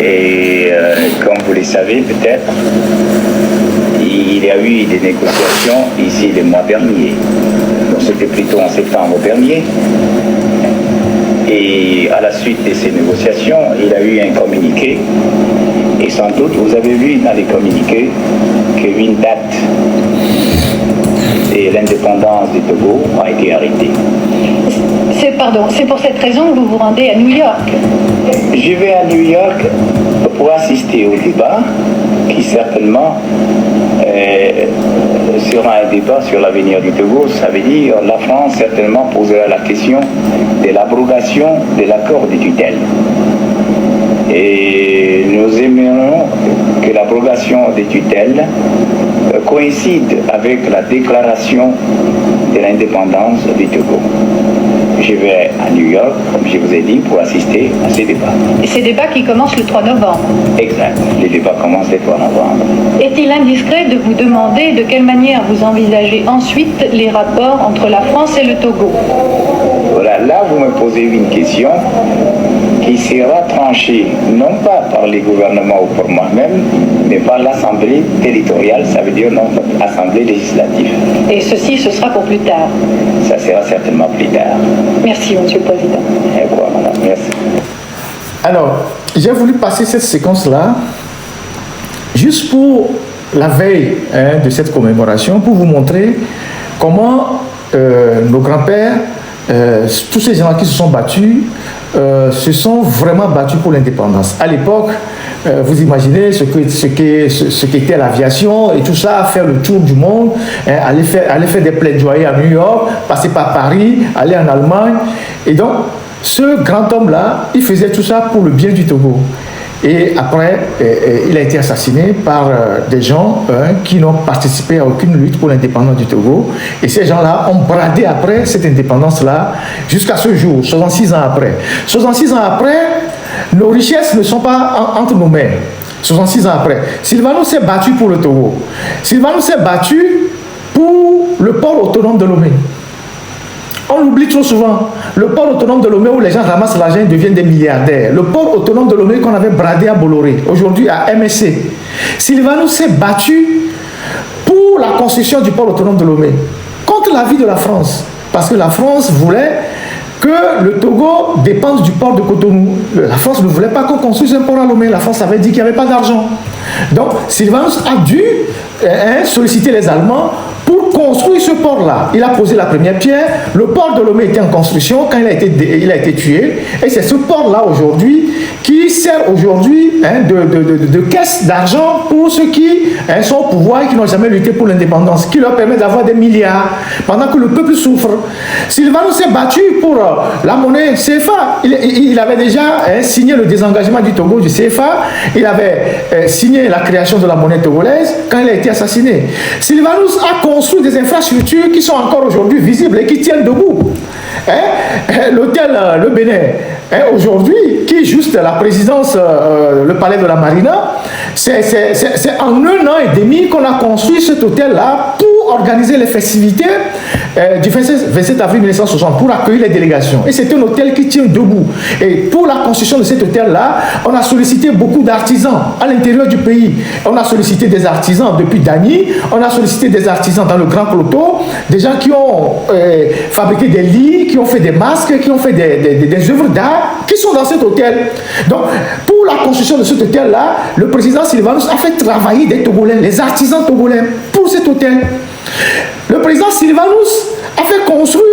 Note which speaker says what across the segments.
Speaker 1: Et comme vous le savez peut-être, il y a eu des négociations ici le mois dernier. Donc c'était plutôt en septembre dernier. Et à la suite de ces négociations, il y a eu un communiqué. Et sans doute, vous avez vu dans les communiqués qu'une date de l'indépendance du Togo a été arrêtée.
Speaker 2: C'est pour cette raison que vous vous rendez à New York.
Speaker 1: Je vais à New York pour assister au débat qui certainement sera un débat sur l'avenir du Togo. Ça veut dire la France certainement posera la question de l'abrogation de l'accord de tutelle. Et nous aimerions que l'abrogation des tutelles coïncide avec la déclaration de l'indépendance du Togo. Je vais à New York, comme je vous ai dit, pour assister à ces débats.
Speaker 2: Et ces débats qui commencent le 3 novembre.
Speaker 1: Exact. Les débats commencent le 3 novembre.
Speaker 2: Est-il indiscret de vous demander de quelle manière vous envisagez ensuite les rapports entre la France et le Togo?
Speaker 1: Voilà, là vous me posez une question qui sera tranchée non pas par les gouvernements ou par moi-même, mais par l'Assemblée territoriale, ça veut dire notre Assemblée législative.
Speaker 2: Et ceci, ce sera pour plus tard.
Speaker 1: Ça sera certainement plus tard.
Speaker 2: Merci, Monsieur le Président.
Speaker 1: Et quoi, madame, merci.
Speaker 3: Alors, j'ai voulu passer cette séquence-là juste pour la veille de cette commémoration, pour vous montrer comment nos grands-pères, tous ces gens qui se sont battus, se sont vraiment battus pour l'indépendance. À l'époque, vous imaginez ce qu'était l'aviation et tout ça, faire le tour du monde, aller faire des plaidoyers à New York, passer par Paris, aller en Allemagne. Et donc, ce grand homme-là, il faisait tout ça pour le bien du Togo. Et après, il a été assassiné par des gens qui n'ont participé à aucune lutte pour l'indépendance du Togo. Et ces gens-là ont bradé après cette indépendance-là jusqu'à ce jour, 66 ans après. 66 ans après, nos richesses ne sont pas entre nos mains. 66 ans après. Sylvanus s'est battu pour le Togo. Sylvanus s'est battu pour le port autonome de Lomé. On l'oublie trop souvent. Le port autonome de Lomé où les gens ramassent l'argent et deviennent des milliardaires. Le port autonome de Lomé qu'on avait bradé à Bolloré, aujourd'hui à MSC. Sylvanus s'est battu pour la construction du port autonome de Lomé, contre l'avis de la France. Parce que la France voulait que le Togo dépende du port de Cotonou. La France ne voulait pas qu'on construise un port à Lomé. La France avait dit qu'il n'y avait pas d'argent. Donc Sylvanus a dû solliciter les Allemands pour construire ce port-là. Il a posé la première pierre. Le port de Lomé était en construction quand il a été tué. Et c'est ce port-là aujourd'hui qui sert aujourd'hui de caisse d'argent pour ceux qui sont au pouvoir et qui n'ont jamais lutté pour l'indépendance, qui leur permet d'avoir des milliards pendant que le peuple souffre. Sylvanus s'est battu pour la monnaie CFA. Il avait déjà signé le désengagement du Togo du CFA. Il avait signé la création de la monnaie togolaise quand il a été assassiné. Sylvanus a construit des infrastructures qui sont encore aujourd'hui visibles et qui tiennent debout. L'hôtel Le Bénin, aujourd'hui, qui est juste la présidence, le palais de la Marina, c'est en 1 an et demi qu'on a construit cet hôtel-là pour organiser les festivités du 27 avril 1960, pour accueillir les délégations. Et c'est un hôtel qui tient debout. Et pour la construction de cet hôtel-là, on a sollicité beaucoup d'artisans à l'intérieur du pays. On a sollicité des artisans depuis Dany, on a sollicité des artisans dans le Grand Cloto, des gens qui ont fabriqué des lits, qui ont fait des masques, qui ont fait des œuvres d'art, qui sont dans cet hôtel. Donc, pour la construction de cet hôtel-là, le président Sylvanus a fait travailler des Togolais, les artisans togolais, pour cet hôtel. Le président Sylvanus a fait construire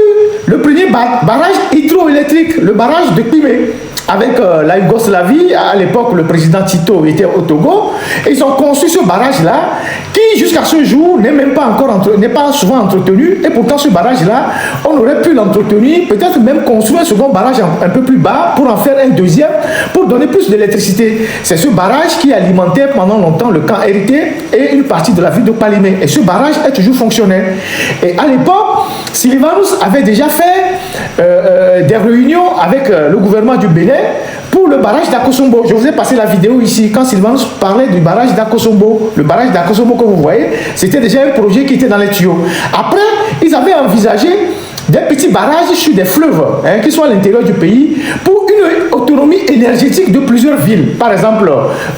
Speaker 3: le premier barrage hydroélectrique, le barrage de Pimé. Avec la Yougoslavie, à l'époque, le président Tito était au Togo, et ils ont construit ce barrage-là, qui jusqu'à ce jour n'est pas souvent entretenu, et pourtant ce barrage-là, on aurait pu l'entretenir, peut-être même construire un second barrage un peu plus bas, pour en faire un deuxième, pour donner plus d'électricité. C'est ce barrage qui alimentait pendant longtemps le camp hérité et une partie de la ville de Palimé, et ce barrage est toujours fonctionnel. Et à l'époque, Sylvanus avait déjà fait des réunions avec le gouvernement du Bénin pour le barrage d'Akosombo. Je vous ai passé la vidéo ici quand Sylvanus parlait du barrage d'Akosombo. Le barrage d'Akosombo que vous voyez, c'était déjà un projet qui était dans les tuyaux. Après, ils avaient envisagé des petits barrages sur des fleuves qui sont à l'intérieur du pays pour une autonomie énergétique de plusieurs villes. Par exemple,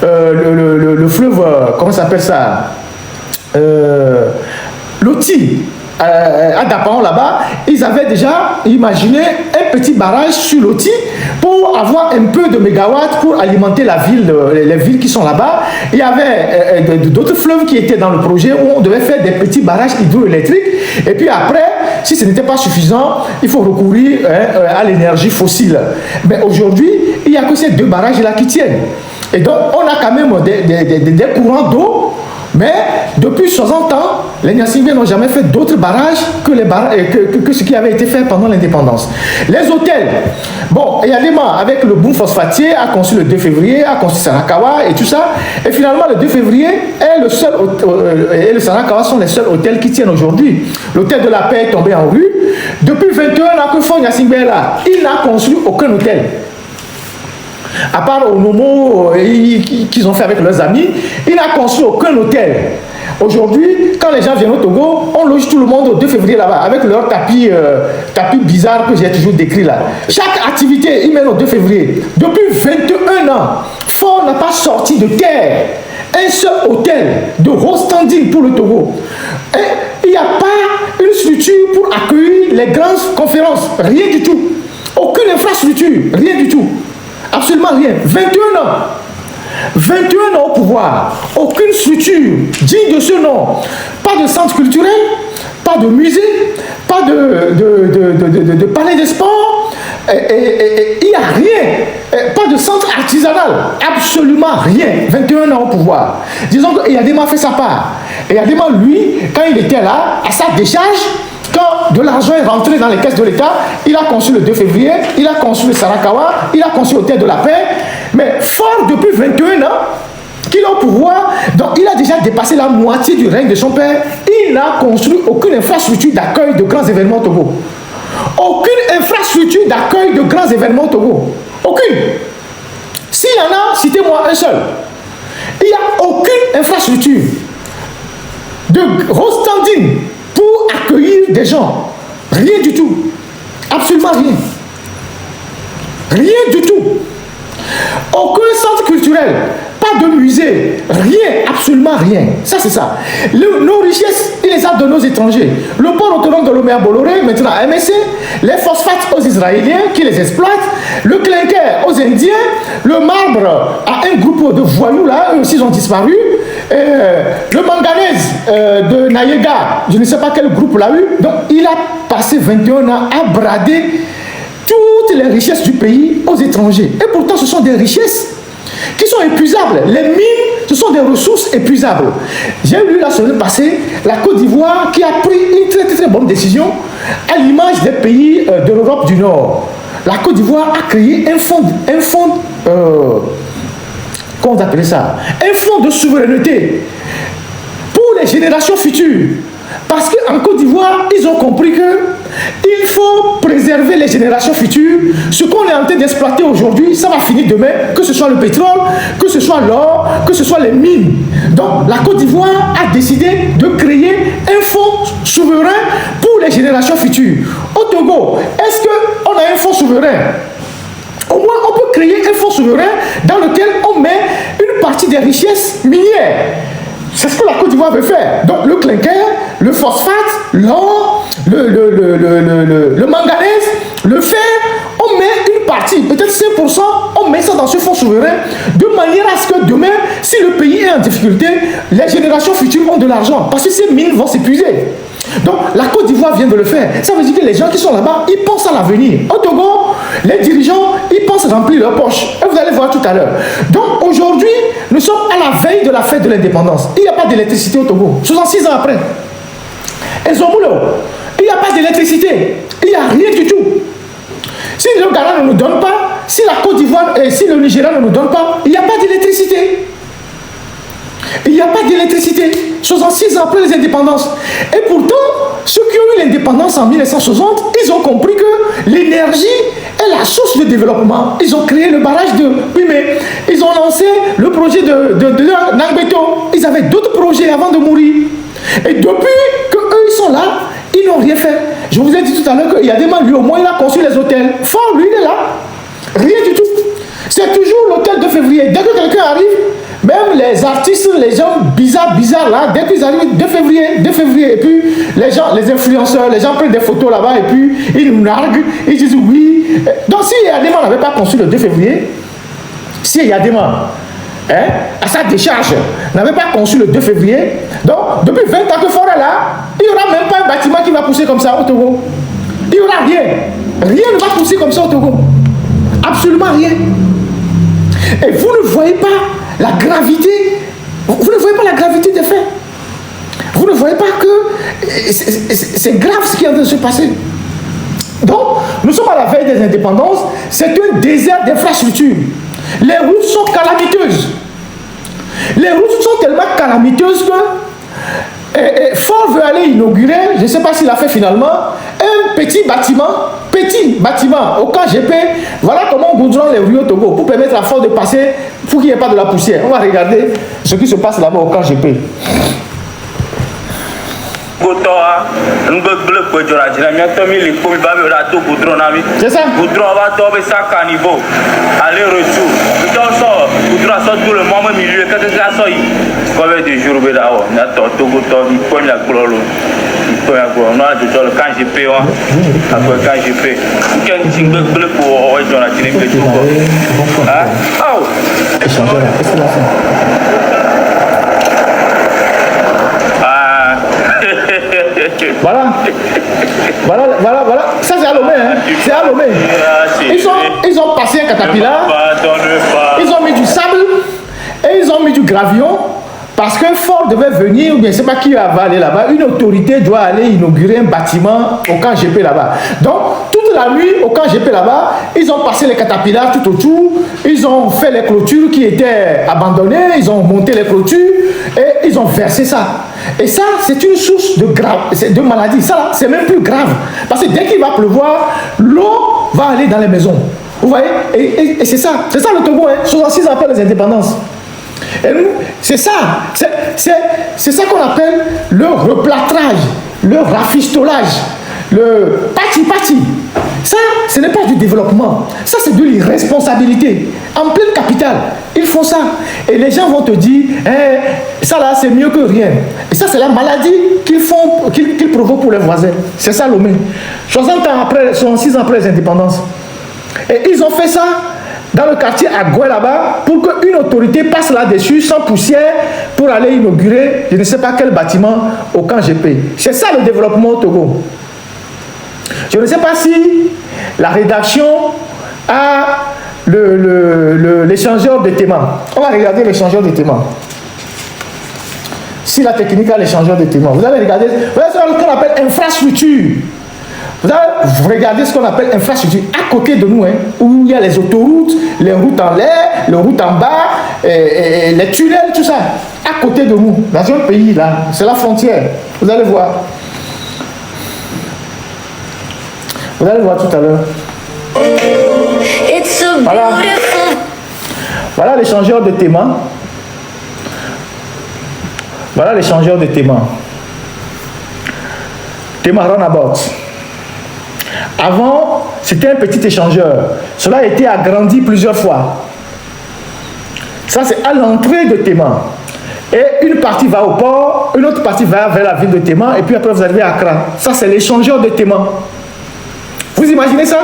Speaker 3: le fleuve, comment ça s'appelle ça, Loti, à Dapaon là-bas, ils avaient déjà imaginé un petit barrage sur Loti pour avoir un peu de mégawatts pour alimenter la ville, les villes qui sont là-bas. Il y avait d'autres fleuves qui étaient dans le projet où on devait faire des petits barrages hydroélectriques. Et puis après, si ce n'était pas suffisant, il faut recourir à l'énergie fossile. Mais aujourd'hui, il n'y a que ces deux barrages-là qui tiennent. Et donc, on a quand même des courants d'eau. Mais depuis 60 ans, les Nyassingbe n'ont jamais fait d'autres barrages que ce qui avait été fait pendant l'indépendance. Les hôtels, bon, Eyadema, avec le boom phosphatier, a conçu le 2 février, a conçu Sarakawa et tout ça. Et finalement, le 2 février et le Sarakawa sont les seuls hôtels qui tiennent aujourd'hui. L'hôtel de la paix est tombé en rue. Depuis 21 ans que font Nyassingbe là, il n'a construit aucun hôtel. À part au Momo qu'ils ont fait avec leurs amis, il n'a construit aucun hôtel. Aujourd'hui, quand les gens viennent au Togo, on loge tout le monde au 2 février là-bas, avec leur tapis bizarre que j'ai toujours décrit là. Chaque activité, ils mènent au 2 février. Depuis 21 ans, Fort n'a pas sorti de terre un seul hôtel de haut standing pour le Togo. Et il n'y a pas une structure pour accueillir les grandes conférences. Rien du tout. Aucune infrastructure. Rien du tout. Absolument rien. 21 ans. 21 ans au pouvoir. Aucune structure digne de ce nom. Pas de centre culturel, pas de musée, pas de palais de sport. Il n'y a rien. Pas de centre artisanal. Absolument rien. 21 ans au pouvoir. Disons que Eyadema a fait sa part. Eyadema, lui, quand il était là, à sa décharge, quand de l'argent est rentré dans les caisses de l'État, il a conçu le 2 février, il a conçu le Sarakawa, il a conçu l'hôtel de la paix. Mais fort depuis 21 ans qu'il est au pouvoir, donc il a déjà dépassé la moitié du règne de son père. Il n'a construit aucune infrastructure d'accueil de grands événements au Togo. Aucune infrastructure d'accueil de grands événements au Togo. Aucune. S'il y en a, citez-moi un seul. Il n'y a aucune infrastructure de haut standing pour accueillir des gens. Rien du tout. Absolument rien. Rien du tout. Aucun centre culturel. Pas de musée. Rien. Absolument rien. Ça, c'est ça. Nos richesses, il les a données aux étrangers. Le port autonome de Lomé à Bolloré, maintenant à MSC. Les phosphates aux Israéliens qui les exploitent. Le clinker aux Indiens. Le marbre à un groupe de voyous, là, eux aussi ils ont disparu. Le manganèse de Nayega, je ne sais pas quel groupe l'a eu. Donc, il a passé 21 ans à brader toutes les richesses du pays aux étrangers. Et pourtant, ce sont des richesses qui sont épuisables. Les mines, ce sont des ressources épuisables. J'ai lu la semaine passée la Côte d'Ivoire qui a pris une très très bonne décision à l'image des pays de l'Europe du Nord. La Côte d'Ivoire a créé un fonds comment on appelle ça? Un fonds de souveraineté pour les générations futures. Parce qu'en Côte d'Ivoire, ils ont compris qu'il faut préserver les générations futures. Ce qu'on est en train d'exploiter aujourd'hui, ça va finir demain, que ce soit le pétrole, que ce soit l'or, que ce soit les mines. Donc la Côte d'Ivoire a décidé de créer un fonds souverain pour les générations futures. Au Togo, est-ce qu'on a un fonds souverain? Au moins, on peut créer un fonds souverain dans lequel on met une partie des richesses minières. C'est ce que la Côte d'Ivoire veut faire. Donc, le clinker, le phosphate, l'or, le manganèse, le fer, on met une partie, peut-être 5%, on met ça dans ce fonds souverain, de manière à ce que demain, si le pays est en difficulté, les générations futures ont de l'argent, parce que ces mines vont s'épuiser. Donc, la Côte d'Ivoire vient de le faire. Ça veut dire que les gens qui sont là-bas, ils pensent à l'avenir. Au Togo, les dirigeants, ils pensent remplir leur poche. Et vous allez voir tout à l'heure. Donc, aujourd'hui, nous sommes à la veille de la fête de l'indépendance. Il n'y a pas d'électricité au Togo. 66 ans après. Elles ont boulot. Il n'y a pas d'électricité. Il n'y a rien du tout. Si le Ghana ne nous donne pas, si la Côte d'Ivoire et si le Nigeria ne nous donne pas, il n'y a pas d'électricité. Il n'y a pas d'électricité. 66 ans après les indépendances. Et pourtant, ceux qui ont eu l'indépendance en 1960, ils ont compris que l'énergie est la source de développement. Ils ont créé le barrage de Pimé. Ils ont lancé le projet de Nangbeto. Ils avaient d'autres projets avant de mourir. Et depuis qu'eux, ils sont là, ils n'ont rien fait. Je vous ai dit tout à l'heure qu'il y a des gens, lui au moins, il a construit les hôtels. Fort, lui, il est là. Rien du tout. C'est toujours l'hôtel de février. Dès que quelqu'un arrive, même les artistes, les gens bizarres là, dès qu'ils arrivent, 2 février, et puis les gens, les influenceurs, les gens prennent des photos là-bas et puis ils nous narguent, ils disent oui. Donc si Yadema n'avait pas construit le 2 février, si Yadema, à sa décharge, n'avait pas conçu le 2 février, donc depuis 20 ans que Fort est là, il n'y aura même pas un bâtiment qui va pousser comme ça au Togo. Il n'y aura rien. Rien ne va pousser comme ça au Togo. Absolument rien. Et vous ne voyez pas la gravité, vous ne voyez pas la gravité des faits. Vous ne voyez pas que c'est grave ce qui est en train de se passer. Donc, nous sommes à la veille des indépendances, c'est un désert d'infrastructures. Les routes sont calamiteuses. Les routes sont tellement calamiteuses que Fort veut aller inaugurer, je ne sais pas s'il a fait finalement, un petit bâtiment au camp GP. Voilà comment on goudronne les rues au Togo pour permettre à Fort de passer, pour qu'il n'y ait pas de la poussière. On va regarder ce qui se passe là-bas au camp GP. C'est ça.
Speaker 4: Goudron va tomber ça caniveau. Aller-retour. Goudron sort tout le moment milieu. Quand tu as sorti, combien de jours vous avez? On a tout il faut la couleur. Il faut la couleur. On a tout le quand j'ai payé. Après quand j'ai payé. Quand tu veux bleu pour on a tiré tout. Ah. Oh.
Speaker 3: Voilà. Ça c'est à Lomé, hein. C'est à Lomé. Ils ont passé un catapillar. Ils ont mis du sable et ils ont mis du gravion parce que Fort devait venir, ou bien je ne sais pas qui va aller là-bas. Une autorité doit aller inaugurer un bâtiment au camp GP là-bas. Donc toute la nuit au camp GP là-bas, ils ont passé les catapillars tout autour. Ils ont fait les clôtures qui étaient abandonnées. Ils ont monté les clôtures et ils ont versé ça. Et ça, c'est une source de maladie. Ça, c'est même plus grave. Parce que dès qu'il va pleuvoir, l'eau va aller dans les maisons. Vous voyez? Et c'est ça. C'est ça le Togo, hein. 66 ans après les indépendances. Et nous, c'est ça. C'est ça qu'on appelle le replâtrage, le rafistolage, le pati. Ça, ce n'est pas du développement. Ça, c'est de l'irresponsabilité. En pleine capitale, ils font ça. Et les gens vont te dire, ça là, c'est mieux que rien. Et ça, c'est la maladie qu'ils provoquent pour les voisins. C'est ça, Lomé. 66 ans après les indépendances. Et ils ont fait ça dans le quartier à Goué là-bas pour qu'une autorité passe là-dessus sans poussière pour aller inaugurer je ne sais pas quel bâtiment au camp GP. C'est ça le développement au Togo. Je ne sais pas si la rédaction a l'échangeur de témoins. On va regarder l'échangeur de témoins. Si la technique a l'échangeur de témoins, vous allez regarder, vous allez ce qu'on appelle infrastructure. Vous regardez ce qu'on appelle infrastructure à côté de nous, hein, où il y a les autoroutes, les routes en l'air, les routes en bas, et les tunnels, tout ça. À côté de nous, dans un pays là, c'est la frontière. Vous allez voir. Vous allez voir tout à l'heure. Voilà l'échangeur de témoins. Voilà l'échangeur de témoins. Témoin Runabout. Avant, c'était un petit échangeur. Cela a été agrandi plusieurs fois. Ça, c'est à l'entrée de Téma. Et une partie va au port, une autre partie va vers la ville de Téma, et puis après vous arrivez à Accra. Ça, c'est l'échangeur de Téma. Vous imaginez ça?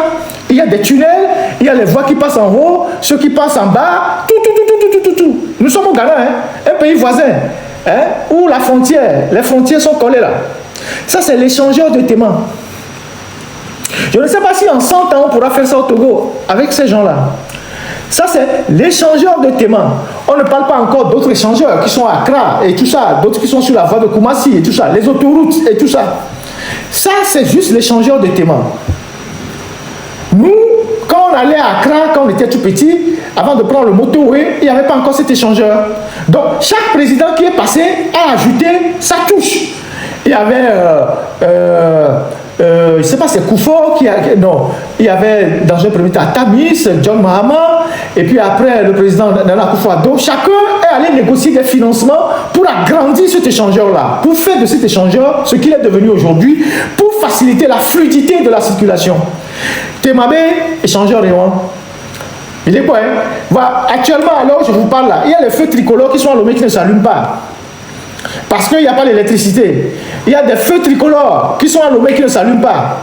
Speaker 3: Il y a des tunnels, il y a les voies qui passent en haut, ceux qui passent en bas, tout. Nous sommes au Ghana, hein, un pays voisin, hein, où les frontières sont collées là. Ça, c'est l'échangeur de Téma. Je ne sais pas si en 100 ans, on pourra faire ça au Togo avec ces gens-là. Ça, c'est l'échangeur de Téma. On ne parle pas encore d'autres échangeurs qui sont à Accra et tout ça, d'autres qui sont sur la voie de Koumassi et tout ça, les autoroutes et tout ça. Ça, c'est juste l'échangeur de Téma. Nous, quand on allait à Accra, quand on était tout petit, avant de prendre le motorway, il n'y avait pas encore cet échangeur. Donc, chaque président qui est passé a ajouté sa touche. Il y avait, je ne sais pas, c'est Koufo qui a... Non, il y avait dans un premier temps Tamis, John Mahama, et puis après le président Nana Akufo-Addo. Chacun est allé négocier des financements pour agrandir cet échangeur-là, pour faire de cet échangeur ce qu'il est devenu aujourd'hui, pour faciliter la fluidité de la circulation. Temabé, échangeur Réon. Il est quoi, hein? Voilà, actuellement, alors je vous parle là, il y a les feux tricolores qui sont allumés qui ne s'allument pas. Parce qu'il n'y a pas d'électricité. Il y a des feux tricolores qui sont allumés qui ne s'allument pas.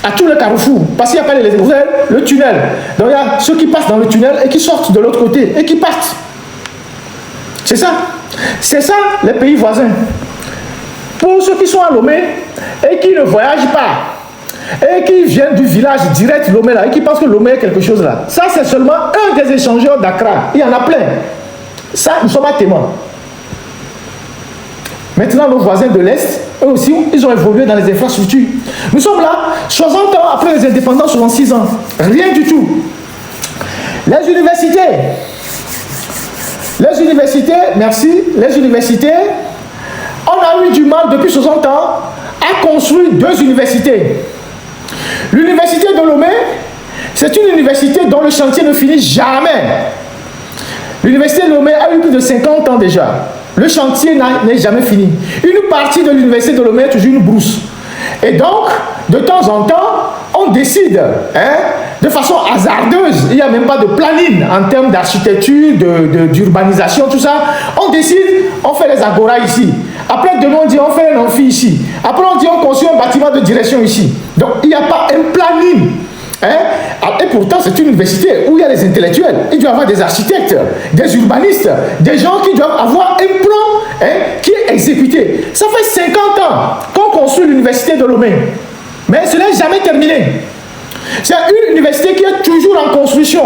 Speaker 3: À tous les carrefours. Parce qu'il n'y a pas d'électricité. Vous avez le tunnel. Donc il y a ceux qui passent dans le tunnel et qui sortent de l'autre côté et qui partent. C'est ça. C'est ça les pays voisins. Pour ceux qui sont à Lomé et qui ne voyagent pas, et qui viennent du village direct Lomé là, et qui pensent que Lomé est quelque chose là. Ça, c'est seulement un des échangeurs d'Accra. Il y en a plein. Ça, nous sommes à témoins. Maintenant, nos voisins de l'Est, eux aussi, ils ont évolué dans les infrastructures. Nous sommes là, 60 ans après les indépendances, 66 ans. Rien du tout. Les universités, merci, les universités, on a eu du mal depuis 60 ans à construire 2 universités. L'université de Lomé, c'est une université dont le chantier ne finit jamais. L'université de Lomé a eu plus de 50 ans déjà. Le chantier n'est jamais fini. Une partie de l'université de Lomé est toujours une brousse. Et donc, de temps en temps, on décide, de façon hasardeuse, il n'y a même pas de planning en termes d'architecture, d'urbanisation, tout ça. On décide, on fait les agoras ici. Après, demain, on dit, on fait un amphi ici. Après, on dit, on construit un bâtiment de direction ici. Donc, il n'y a pas un planning. Et pourtant, c'est une université où il y a des intellectuels. Il doit y avoir des architectes, des urbanistes, des gens qui doivent avoir un plan qui est exécuté. Ça fait 50 ans qu'on construit l'université de Lomé. Mais ce n'est jamais terminé. C'est une université qui est toujours en construction.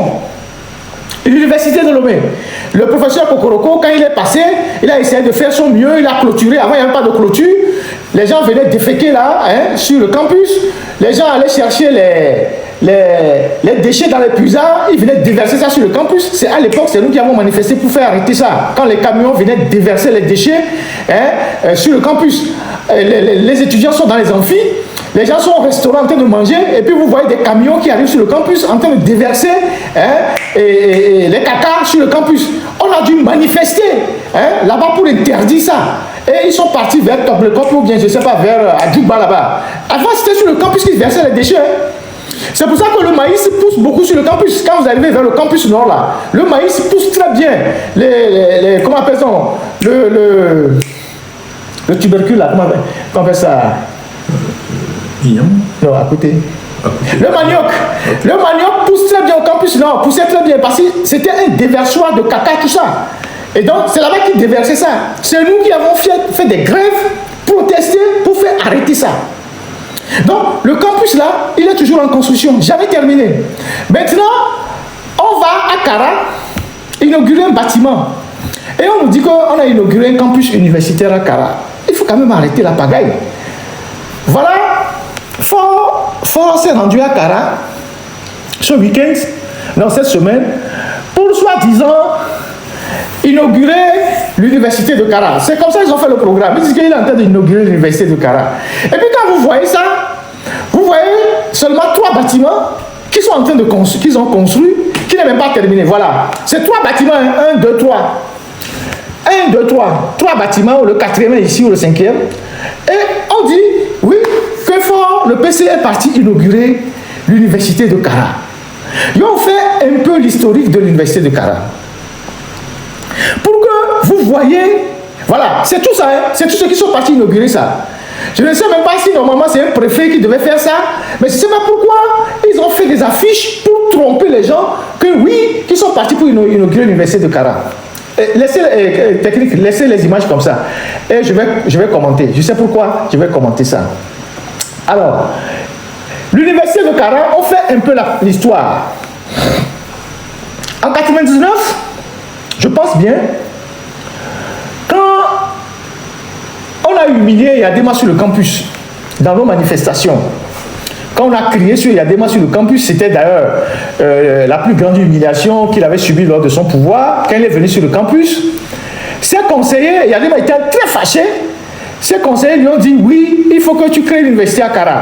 Speaker 3: L'université de Lomé. Le professeur Kokoroko, quand il est passé, il a essayé de faire son mieux, il a clôturé. Avant, il n'y avait pas de clôture. Les gens venaient déféquer là, sur le campus. Les gens allaient chercher les déchets dans les puisards, ils venaient déverser ça sur le campus. C'est à l'époque, c'est nous qui avons manifesté pour faire arrêter ça. Quand les camions venaient déverser les déchets sur le campus, les étudiants sont dans les amphis, les gens sont au restaurant en train de manger, et puis vous voyez des camions qui arrivent sur le campus en train de déverser et les caca sur le campus. On a dû manifester là-bas pour interdire ça. Et ils sont partis vers Toblecop ou bien je ne sais pas, vers Adjouba là-bas. Avant, c'était sur le campus qu'ils versaient les déchets. C'est pour ça que le maïs pousse beaucoup sur le campus. Quand vous arrivez vers le campus nord là, le maïs pousse très bien. Comment appelle-t-on le tubercule là, comment on appelle ça? Non, à côté. Le manioc pousse très bien au campus nord, poussait très bien parce que c'était un déversoir de caca, tout ça. Et donc, c'est là-bas qu'ils déversaient ça. C'est nous qui avons fait des grèves, protester pour faire arrêter ça. Donc, le campus là, il est toujours en construction, jamais terminé. Maintenant, on va à Kara inaugurer un bâtiment. Et on nous dit qu'on a inauguré un campus universitaire à Kara. Il faut quand même arrêter la pagaille. Voilà, Fort s'est rendu à Kara ce week-end, dans cette semaine, pour soi-disant inaugurer l'université de Kara. C'est comme ça qu'ils ont fait le programme. Ils disent qu'il est en train d'inaugurer l'université de Kara. Et puis quand vous voyez ça, vous voyez seulement 3 bâtiments qui sont en train de construire, qu'ils ont construits, qui n'est même pas terminé. Voilà. C'est 3 bâtiments, 1, 2, 3. 1, 2, 3. 3 bâtiments, le 4e est ici ou le 5e. Et on dit, oui, que le PC est parti inaugurer l'université de Kara. Ils ont fait un peu l'historique de l'université de Kara. Pour que vous voyez, voilà, c'est tout ça, c'est tous ceux qui sont partis inaugurer ça. Je ne sais même pas si normalement c'est un préfet qui devait faire ça, mais je ne sais pas pourquoi ils ont fait des affiches pour tromper les gens que oui, qu'ils sont partis pour inaugurer l'université de Kara. Laissez les images comme ça. Et je vais commenter. Je sais pourquoi je vais commenter ça. Alors, l'université de Kara, on fait un peu l'histoire. En 99, je pense bien, quand on a humilié Yadema sur le campus, dans nos manifestations, quand on a crié sur Yadema sur le campus, c'était d'ailleurs la plus grande humiliation qu'il avait subie lors de son pouvoir, quand il est venu sur le campus. Ses conseillers, Yadema était très fâché, ses conseillers lui ont dit, oui, il faut que tu crées l'université à Kara.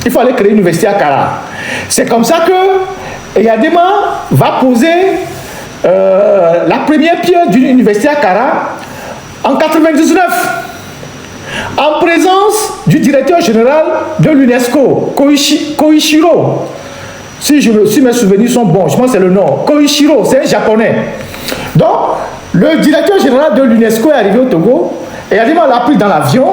Speaker 3: Il faut aller créer l'université à Kara. C'est comme ça que Yadema va poser la première pierre d'une université à Kara en 99. en présence du directeur général de l'UNESCO, Koichiro. Si mes souvenirs sont bons, je pense que c'est le nom. Koichiro, c'est un japonais. Donc, le directeur général de l'UNESCO est arrivé au Togo, et on l'a pris dans l'avion.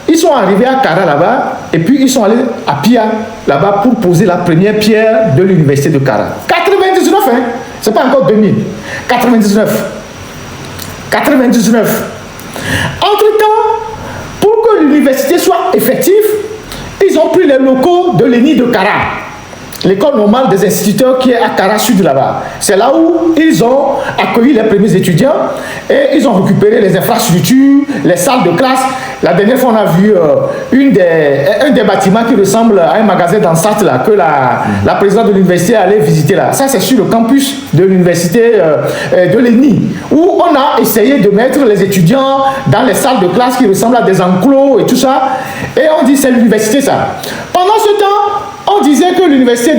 Speaker 3: Ils sont arrivés à Kara là-bas, et puis ils sont allés à Pia là-bas pour poser la première pierre de l'université de Kara. 99, hein? C'est pas encore 2000. 99. Entre-temps, pour que l'université soit effective, ils ont pris les locaux de l'ENI de Kara, l'école normale des instituteurs qui est à Kara Sud là-bas. C'est là où ils ont accueilli les premiers étudiants et ils ont récupéré les infrastructures, les salles de classe. La dernière fois, on a vu un des bâtiments qui ressemble à un magasin dans Sarthe là, que la présidente de l'université allait visiter là. Ça, c'est sur le campus de l'université de l'ENI, où on a essayé de mettre les étudiants dans les salles de classe qui ressemblent à des enclos et tout ça. Et on dit c'est l'université ça. Pendant ce temps, on disait que l'université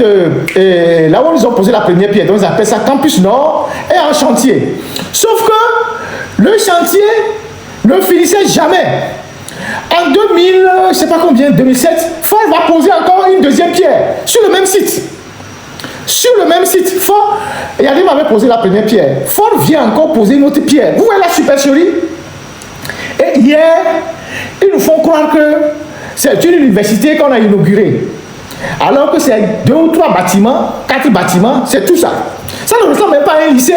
Speaker 3: là où ils ont posé la première pierre, donc ils appellent ça Campus Nord, est en chantier. Sauf que le chantier ne finissait jamais. En 2000, je ne sais pas combien, 2007, Ford va poser encore une deuxième pierre sur le même site. Sur le même site, Ford, Yadim avait posé la première pierre. Ford vient encore poser une autre pierre. Vous voyez la supercherie? Et hier, ils nous font croire que c'est une université qu'on a inaugurée. Alors que c'est 2 ou 3 bâtiments, 4 bâtiments, c'est tout ça. Ça ne ressemble même pas à un lycée.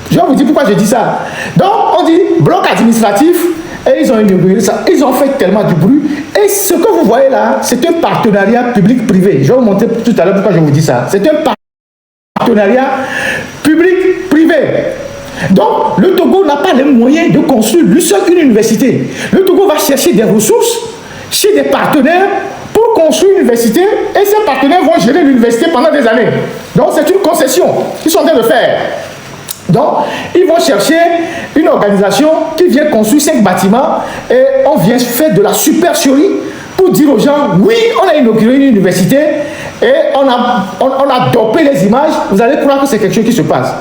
Speaker 3: Je vais vous dire pourquoi je dis ça. Donc, on dit bloc administratif, et ils ont inauguré ça. Ils ont fait tellement de bruit. Et ce que vous voyez là, c'est un partenariat public-privé. Je vais vous montrer tout à l'heure pourquoi je vous dis ça. C'est un partenariat public-privé. Donc, le Togo n'a pas les moyens de construire lui seul une université. Le Togo va chercher des ressources chez des partenaires pour construire une université, et ces partenaires vont gérer l'université pendant des années. Donc, c'est une concession qu'ils sont en train de faire. Donc, ils vont chercher une organisation qui vient construire 5 bâtiments et on vient faire de la supercherie pour dire aux gens, oui, on a inauguré une université et on a dopé les images. Vous allez croire que c'est quelque chose qui se passe.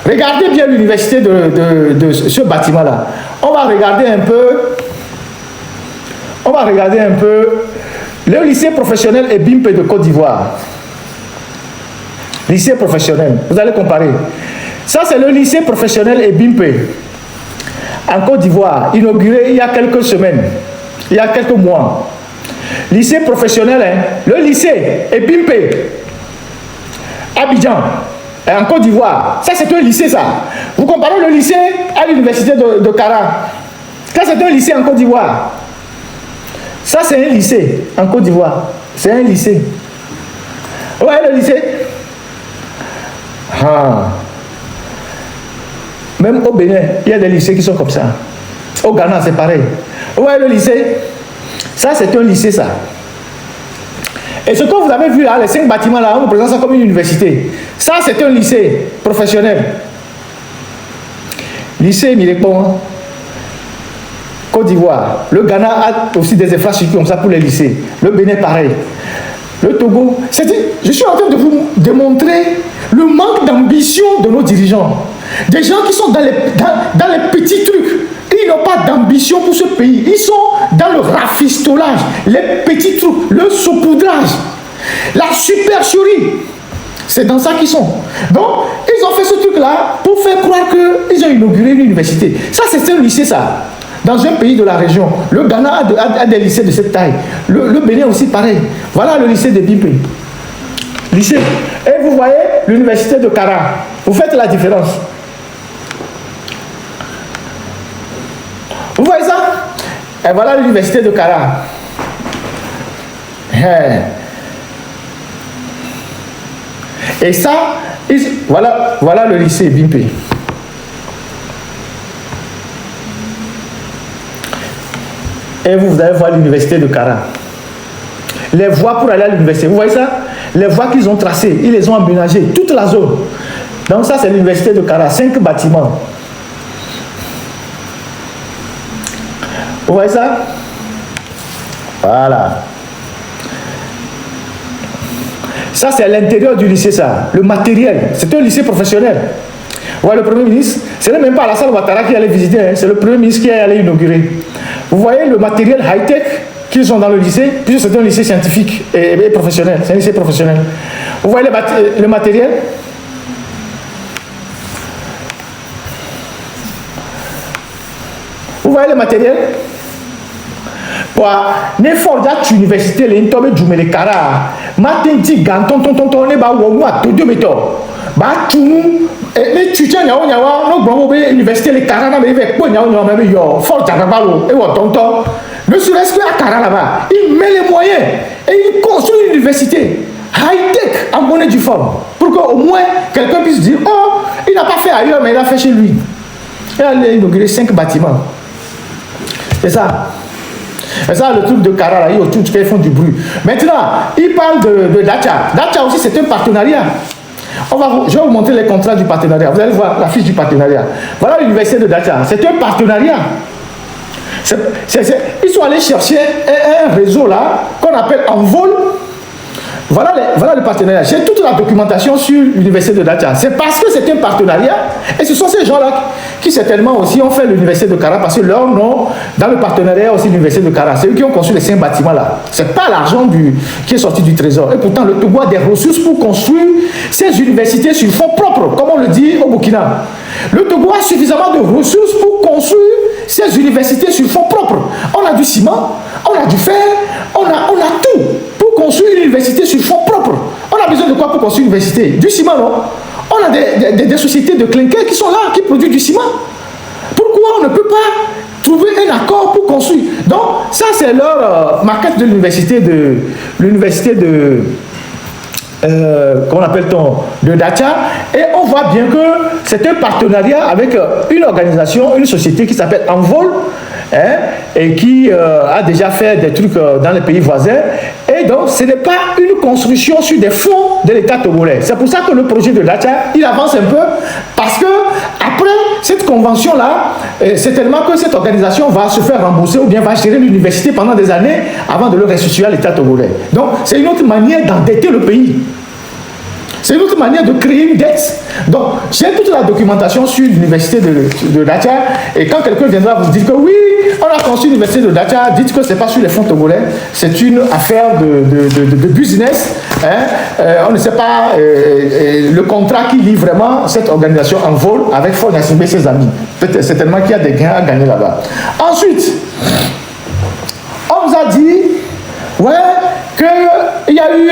Speaker 3: Regardez bien l'université de ce bâtiment-là. On va regarder un peu le lycée professionnel et BIMP de Côte d'Ivoire. Lycée professionnel, vous allez comparer. Ça, c'est le lycée professionnel et BIMP en Côte d'Ivoire, inauguré il y a quelques semaines, il y a quelques mois. Lycée professionnel, hein, le lycée et BIMP, Abidjan, en Côte d'Ivoire. Ça, c'est un lycée, ça. Vous comparez le lycée à l'université de Kara. Ça, c'est un lycée en Côte d'Ivoire. Ça, c'est un lycée en Côte d'Ivoire. C'est un lycée. Ouais, le lycée. Ah. Même au Bénin, il y a des lycées qui sont comme ça. Au Ghana, c'est pareil. Ouais, le lycée. Ça, c'est un lycée, ça. Et ce que vous avez vu là, les 5 bâtiments là, on vous présente ça comme une université. Ça, c'est un lycée professionnel. Lycée Mirekpon, Côte d'Ivoire. Le Ghana a aussi des infrastructures comme ça pour les lycées. Le Bénin, pareil. Le Togo. Je suis en train de vous démontrer le manque d'ambition de nos dirigeants. Des gens qui sont dans les petits trucs. Ils n'ont pas d'ambition pour ce pays. Ils sont dans le rafistolage, les petits trucs, le saupoudrage, la supercherie. C'est dans ça qu'ils sont. Donc, ils ont fait ce truc-là pour faire croire qu'ils ont inauguré une université. Ça, c'est un lycée, ça. Dans un pays de la région. Le Ghana a des lycées de cette taille. Le Bénin aussi, pareil. Voilà le lycée de Bipé. Lycée. Et vous voyez l'université de Kara. Vous faites la différence. Vous voyez ça? Et voilà l'université de Kara. Et ça, voilà le lycée Bimpe. Et vous allez voir l'université de Kara. Les voies pour aller à l'université, vous voyez ça? Les voies qu'ils ont tracées, ils les ont aménagées, toute la zone. Donc ça, c'est l'université de Kara, 5 bâtiments. Vous voyez ça? Voilà. Ça, c'est à l'intérieur du lycée, ça. Le matériel. C'est un lycée professionnel. Vous voyez le Premier ministre? Ce n'est même pas Alassane Ouattara qui allait visiter, hein. C'est le Premier ministre qui est allé inaugurer. Vous voyez le matériel high-tech qu'ils ont dans le lycée, puisque c'est un lycée scientifique et professionnel, c'est un lycée professionnel. Vous voyez le matériel? Vous voyez le matériel? N'effort d'être université, les intombes du Melekara, matin, dit, ganton, tonton, ne ba ouwa, tout deux méthodes. Bah, tout les étudiants, l'université, les Karana, mais avec quoi, fort d'Arabalo, et tonton. Ne serait-ce qu'à Kara là-bas, il met les moyens et il construit une université high-tech en bonne et due forme. Pour qu'au moins quelqu'un puisse dire, oh, il n'a pas fait ailleurs, mais il a fait chez lui. Il a inauguré 5 bâtiments. C'est ça. C'est ça le truc de Kara là, ils font du bruit. Maintenant, il parle de Dacha. Dacha aussi, c'est un partenariat. Je vais vous montrer les contrats du partenariat. Vous allez voir la fiche du partenariat. Voilà l'université de Dacha. C'est un partenariat. Ils sont allés chercher un réseau là qu'on appelle Envol. Voilà le partenariat. J'ai toute la documentation sur l'université de Dacha. C'est parce que c'est un partenariat. Et ce sont ces gens-là qui certainement aussi ont fait l'université de Kara parce que leur nom dans le partenariat aussi l'université de Kara. C'est eux qui ont construit les 5 bâtiments là. C'est pas l'argent qui est sorti du trésor. Et pourtant le Togo a des ressources pour construire ces universités sur fonds propres, comme on le dit au Burkina. Le Togo a suffisamment de ressources pour construire ces universités sur fonds propres. On a du ciment, on a du fer, on a tout pour construire une université sur fonds propres. On a besoin de quoi pour construire une université? Du ciment, non? On a des sociétés de clinquers qui sont là, qui produisent du ciment. Pourquoi on ne peut pas trouver un accord pour construire? Donc, ça c'est leur maquette de l'université de comment appelle-t-on, de Dacha, et on voit bien que c'est un partenariat avec une organisation, une société qui s'appelle Envol, hein, et qui a déjà fait des trucs dans les pays voisins, et donc ce n'est pas une construction sur des fonds de l'État togolais. C'est pour ça que le projet de Dacha, il avance un peu, parce que après cette convention-là, c'est tellement que cette organisation va se faire rembourser ou bien va gérer l'université pendant des années avant de le restituer à l'État togolais. Donc c'est une autre manière d'endetter le pays. C'est une autre manière de créer une dette. Donc, j'ai toute la documentation sur l'université de Dacha. Et quand quelqu'un viendra vous dire que oui, on a construit l'université de Dacha, dites que ce n'est pas sur les fonds togolais, c'est une affaire de business. Hein. On ne sait pas le contrat qui lie vraiment cette organisation en vol avec Fort Nassimbe et ses amis. Peut-être certainement qu'il y a des gains à gagner là-bas. Ensuite, on vous a dit qu'il y a eu...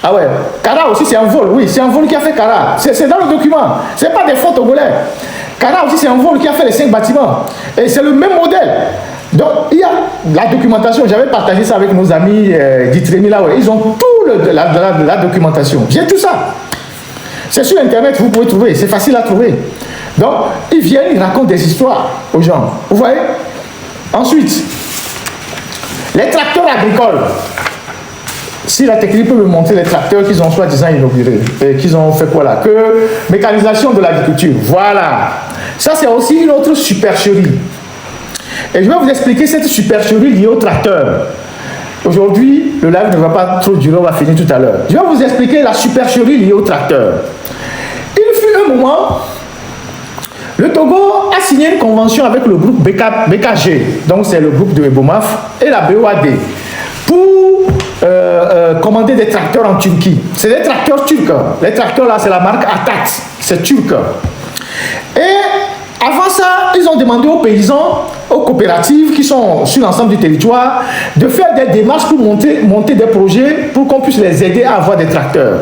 Speaker 3: ah ouais, Kara aussi c'est un vol, oui, c'est un vol qui a fait Kara. C'est dans le document, c'est pas des fonds togolais. Kara aussi c'est un vol qui a fait les 5 bâtiments. Et c'est le même modèle. Donc il y a la documentation, j'avais partagé ça avec nos amis d'Itremi là, ouais. Ils ont tout la documentation. J'ai tout ça. C'est sur internet, vous pouvez trouver, c'est facile à trouver. Donc ils viennent, ils racontent des histoires aux gens. Vous voyez? Ensuite, les tracteurs agricoles. Si la technique peut me montrer les tracteurs qu'ils ont soi-disant inaugurés, et qu'ils ont fait quoi là? Que mécanisation de l'agriculture. Voilà. Ça, c'est aussi une autre supercherie. Et je vais vous expliquer cette supercherie liée au tracteur. Aujourd'hui, le live ne va pas trop durer, on va finir tout à l'heure. Je vais vous expliquer la supercherie liée au tracteur. Il fut un moment, le Togo a signé une convention avec le groupe BKG, donc c'est le groupe de Ebomaf, et la BOAD, pour commander des tracteurs en Turquie. C'est des tracteurs turcs. Les tracteurs là, c'est la marque Atat, c'est turc. Et avant ça, ils ont demandé aux paysans, aux coopératives qui sont sur l'ensemble du territoire, de faire des démarches pour monter des projets pour qu'on puisse les aider à avoir des tracteurs.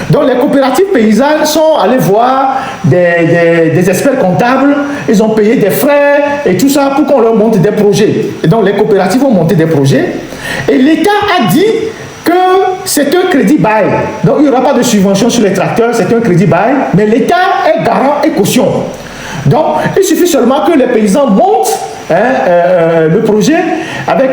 Speaker 3: Donc les coopératives paysannes sont allées voir des experts comptables, ils ont payé des frais et tout ça pour qu'on leur monte des projets. Et donc les coopératives ont monté des projets et l'État a dit que c'est un crédit bail. Donc il n'y aura pas de subvention sur les tracteurs, c'est un crédit bail, mais l'État est garant et caution. Donc il suffit seulement que les paysans montent le projet avec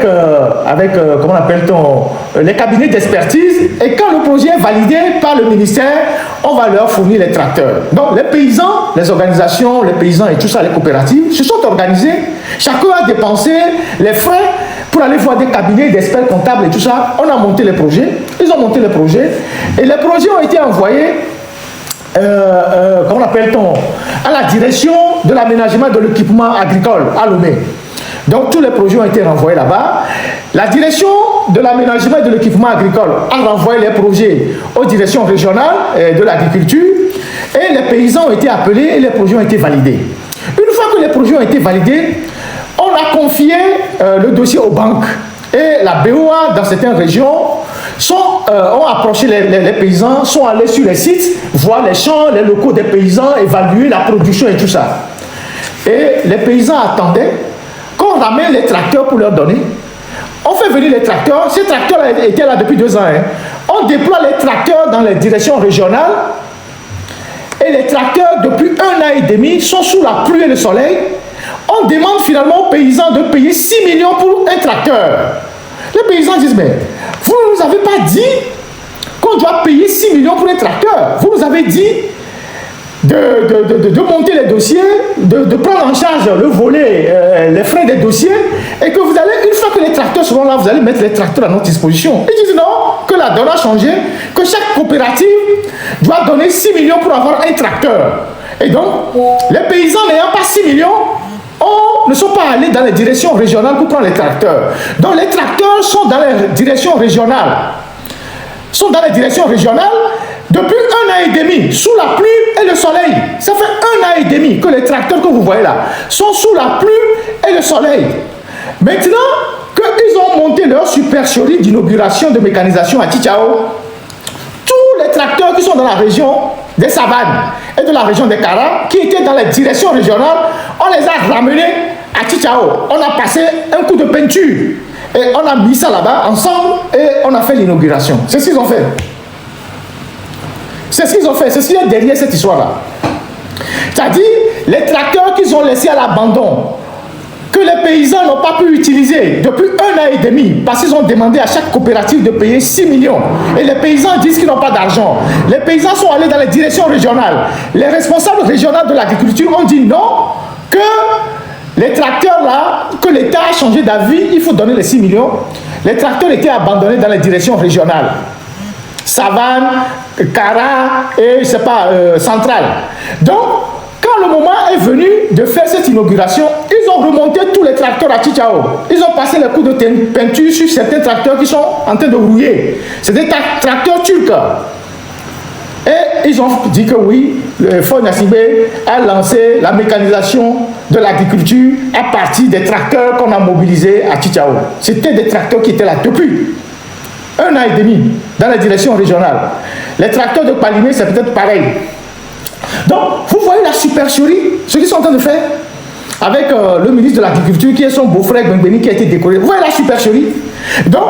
Speaker 3: comment appelle-t-on, les cabinets d'expertise, et quand le projet est validé par le ministère, on va leur fournir les tracteurs. Donc les paysans, les organisations, les paysans et tout ça, les coopératives se sont organisés, chacun a dépensé les frais pour aller voir des cabinets d'experts comptables et tout ça. On a monté les projets, ils ont monté les projets, et les projets ont été envoyés comment appelle-t-on, à la direction de l'aménagement de l'équipement agricole à Lomé. Donc tous les projets ont été renvoyés là-bas. La direction de l'aménagement et de l'équipement agricole a renvoyé les projets aux directions régionales de l'agriculture et les paysans ont été appelés et les projets ont été validés. Une fois que les projets ont été validés, on a confié le dossier aux banques et la BOA dans certaines régions ont approché les paysans, sont allés sur les sites, voir les champs, les locaux des paysans, évaluer la production et tout ça. Et les paysans attendaient qu'on ramène les tracteurs pour leur donner. On fait venir les tracteurs. Ces tracteurs étaient là depuis 2 ans. On déploie les tracteurs dans les directions régionales. Et les tracteurs, depuis 1 an et demi, sont sous la pluie et le soleil. On demande finalement aux paysans de payer 6 millions pour un tracteur. Les paysans disent, mais vous ne nous avez pas dit qu'on doit payer 6 millions pour un tracteur. Vous nous avez dit de monter les dossiers, de prendre en charge le volet, les frais des dossiers, et que vous allez, une fois que les tracteurs seront là, vous allez mettre les tracteurs à notre disposition. Ils disent non, que la donne a changé, que chaque coopérative doit donner 6 millions pour avoir un tracteur. Et donc, les paysans n'ayant pas 6 millions, ne sont pas allés dans les directions régionales pour prendre les tracteurs. Donc les tracteurs sont dans les directions régionales. Depuis 1 an et demi, sous la pluie et le soleil. Ça fait 1 an et demi que les tracteurs que vous voyez là sont sous la pluie et le soleil. Maintenant qu'ils ont monté leur supercherie d'inauguration de mécanisation à Tchitchao, tous les tracteurs qui sont dans la région des savanes et de la région des Kara, qui étaient dans les directions régionales, on les a ramenés à Tchitchao. On a passé un coup de peinture et on a mis ça là-bas ensemble et on a fait l'inauguration. C'est ce qu'ils ont fait. C'est ce qu'ils ont fait. C'est ce qu'il y a derrière cette histoire-là. C'est-à-dire les tracteurs qu'ils ont laissés à l'abandon, que les paysans n'ont pas pu utiliser depuis 1 an et demi, parce qu'ils ont demandé à chaque coopérative de payer 6 millions. Et les paysans disent qu'ils n'ont pas d'argent. Les paysans sont allés dans les directions régionales. Les responsables régionaux de l'agriculture ont dit non, que les tracteurs là, que l'État a changé d'avis, il faut donner les 6 millions. Les tracteurs étaient abandonnés dans les directions régionales. Savane, Kara et je sais pas, Centrale. Donc, quand le moment est venu de faire cette inauguration, ils ont remonté tous les tracteurs à Tchitchao. Ils ont passé les coups de peinture sur certains tracteurs qui sont en train de rouiller. C'est des tracteurs turcs. Et ils ont dit que oui, le Fonds Nassibé a lancé la mécanisation de l'agriculture à partir des tracteurs qu'on a mobilisés à Tchitchao. C'était des tracteurs qui étaient là depuis 1 an et demi dans la direction régionale. Les tracteurs de Palimé, c'est peut-être pareil. Donc, vous voyez la supercherie, ce qu'ils sont en train de faire avec le ministre de l'Agriculture qui est son beau-frère Bengbeni qui a été décoré. Vous voyez la supercherie. Donc,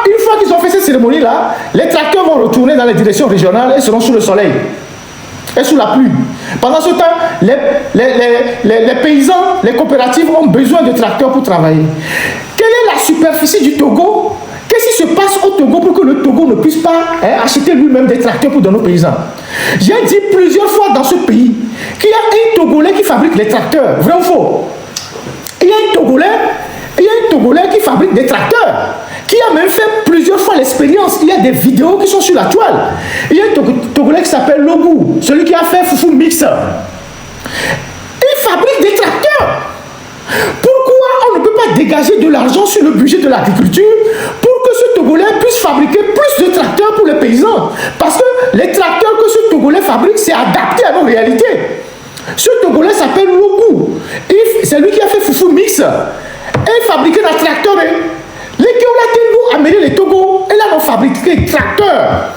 Speaker 3: une fois qu'ils ont fait cette cérémonie-là, les tracteurs vont retourner dans les directions régionales et seront sous le soleil et sous la pluie. Pendant ce temps, les paysans, les coopératives ont besoin de tracteurs pour travailler. Quelle est la superficie du Togo? Qu'est-ce qui se passe au Togo pour que le Togo ne puisse pas acheter lui-même des tracteurs pour donner aux paysans? J'ai dit plusieurs fois dans ce pays qu'il y a un Togolais qui fabrique les tracteurs. Vrai ou faux? Il y a un Togolais qui fabrique des tracteurs, qui a même fait plusieurs fois l'expérience. Il y a des vidéos qui sont sur la toile. Il y a un Togolais qui s'appelle Lobou, celui qui a fait Foufou Mix. Il fabrique des tracteurs. Pourquoi on ne peut pas dégager de l'argent sur le budget de l'agriculture pour que ce Togolais puisse fabriquer plus de tracteurs pour les paysans? Parce que les tracteurs que ce Togolais fabrique, c'est adapté à nos réalités. Ce Togolais s'appelle Lobou. C'est lui qui a fait Foufou Mix. Et il fabriquait des tracteurs. Les Keola Tengo amené les Togo. Et là, on fabriquait des tracteurs.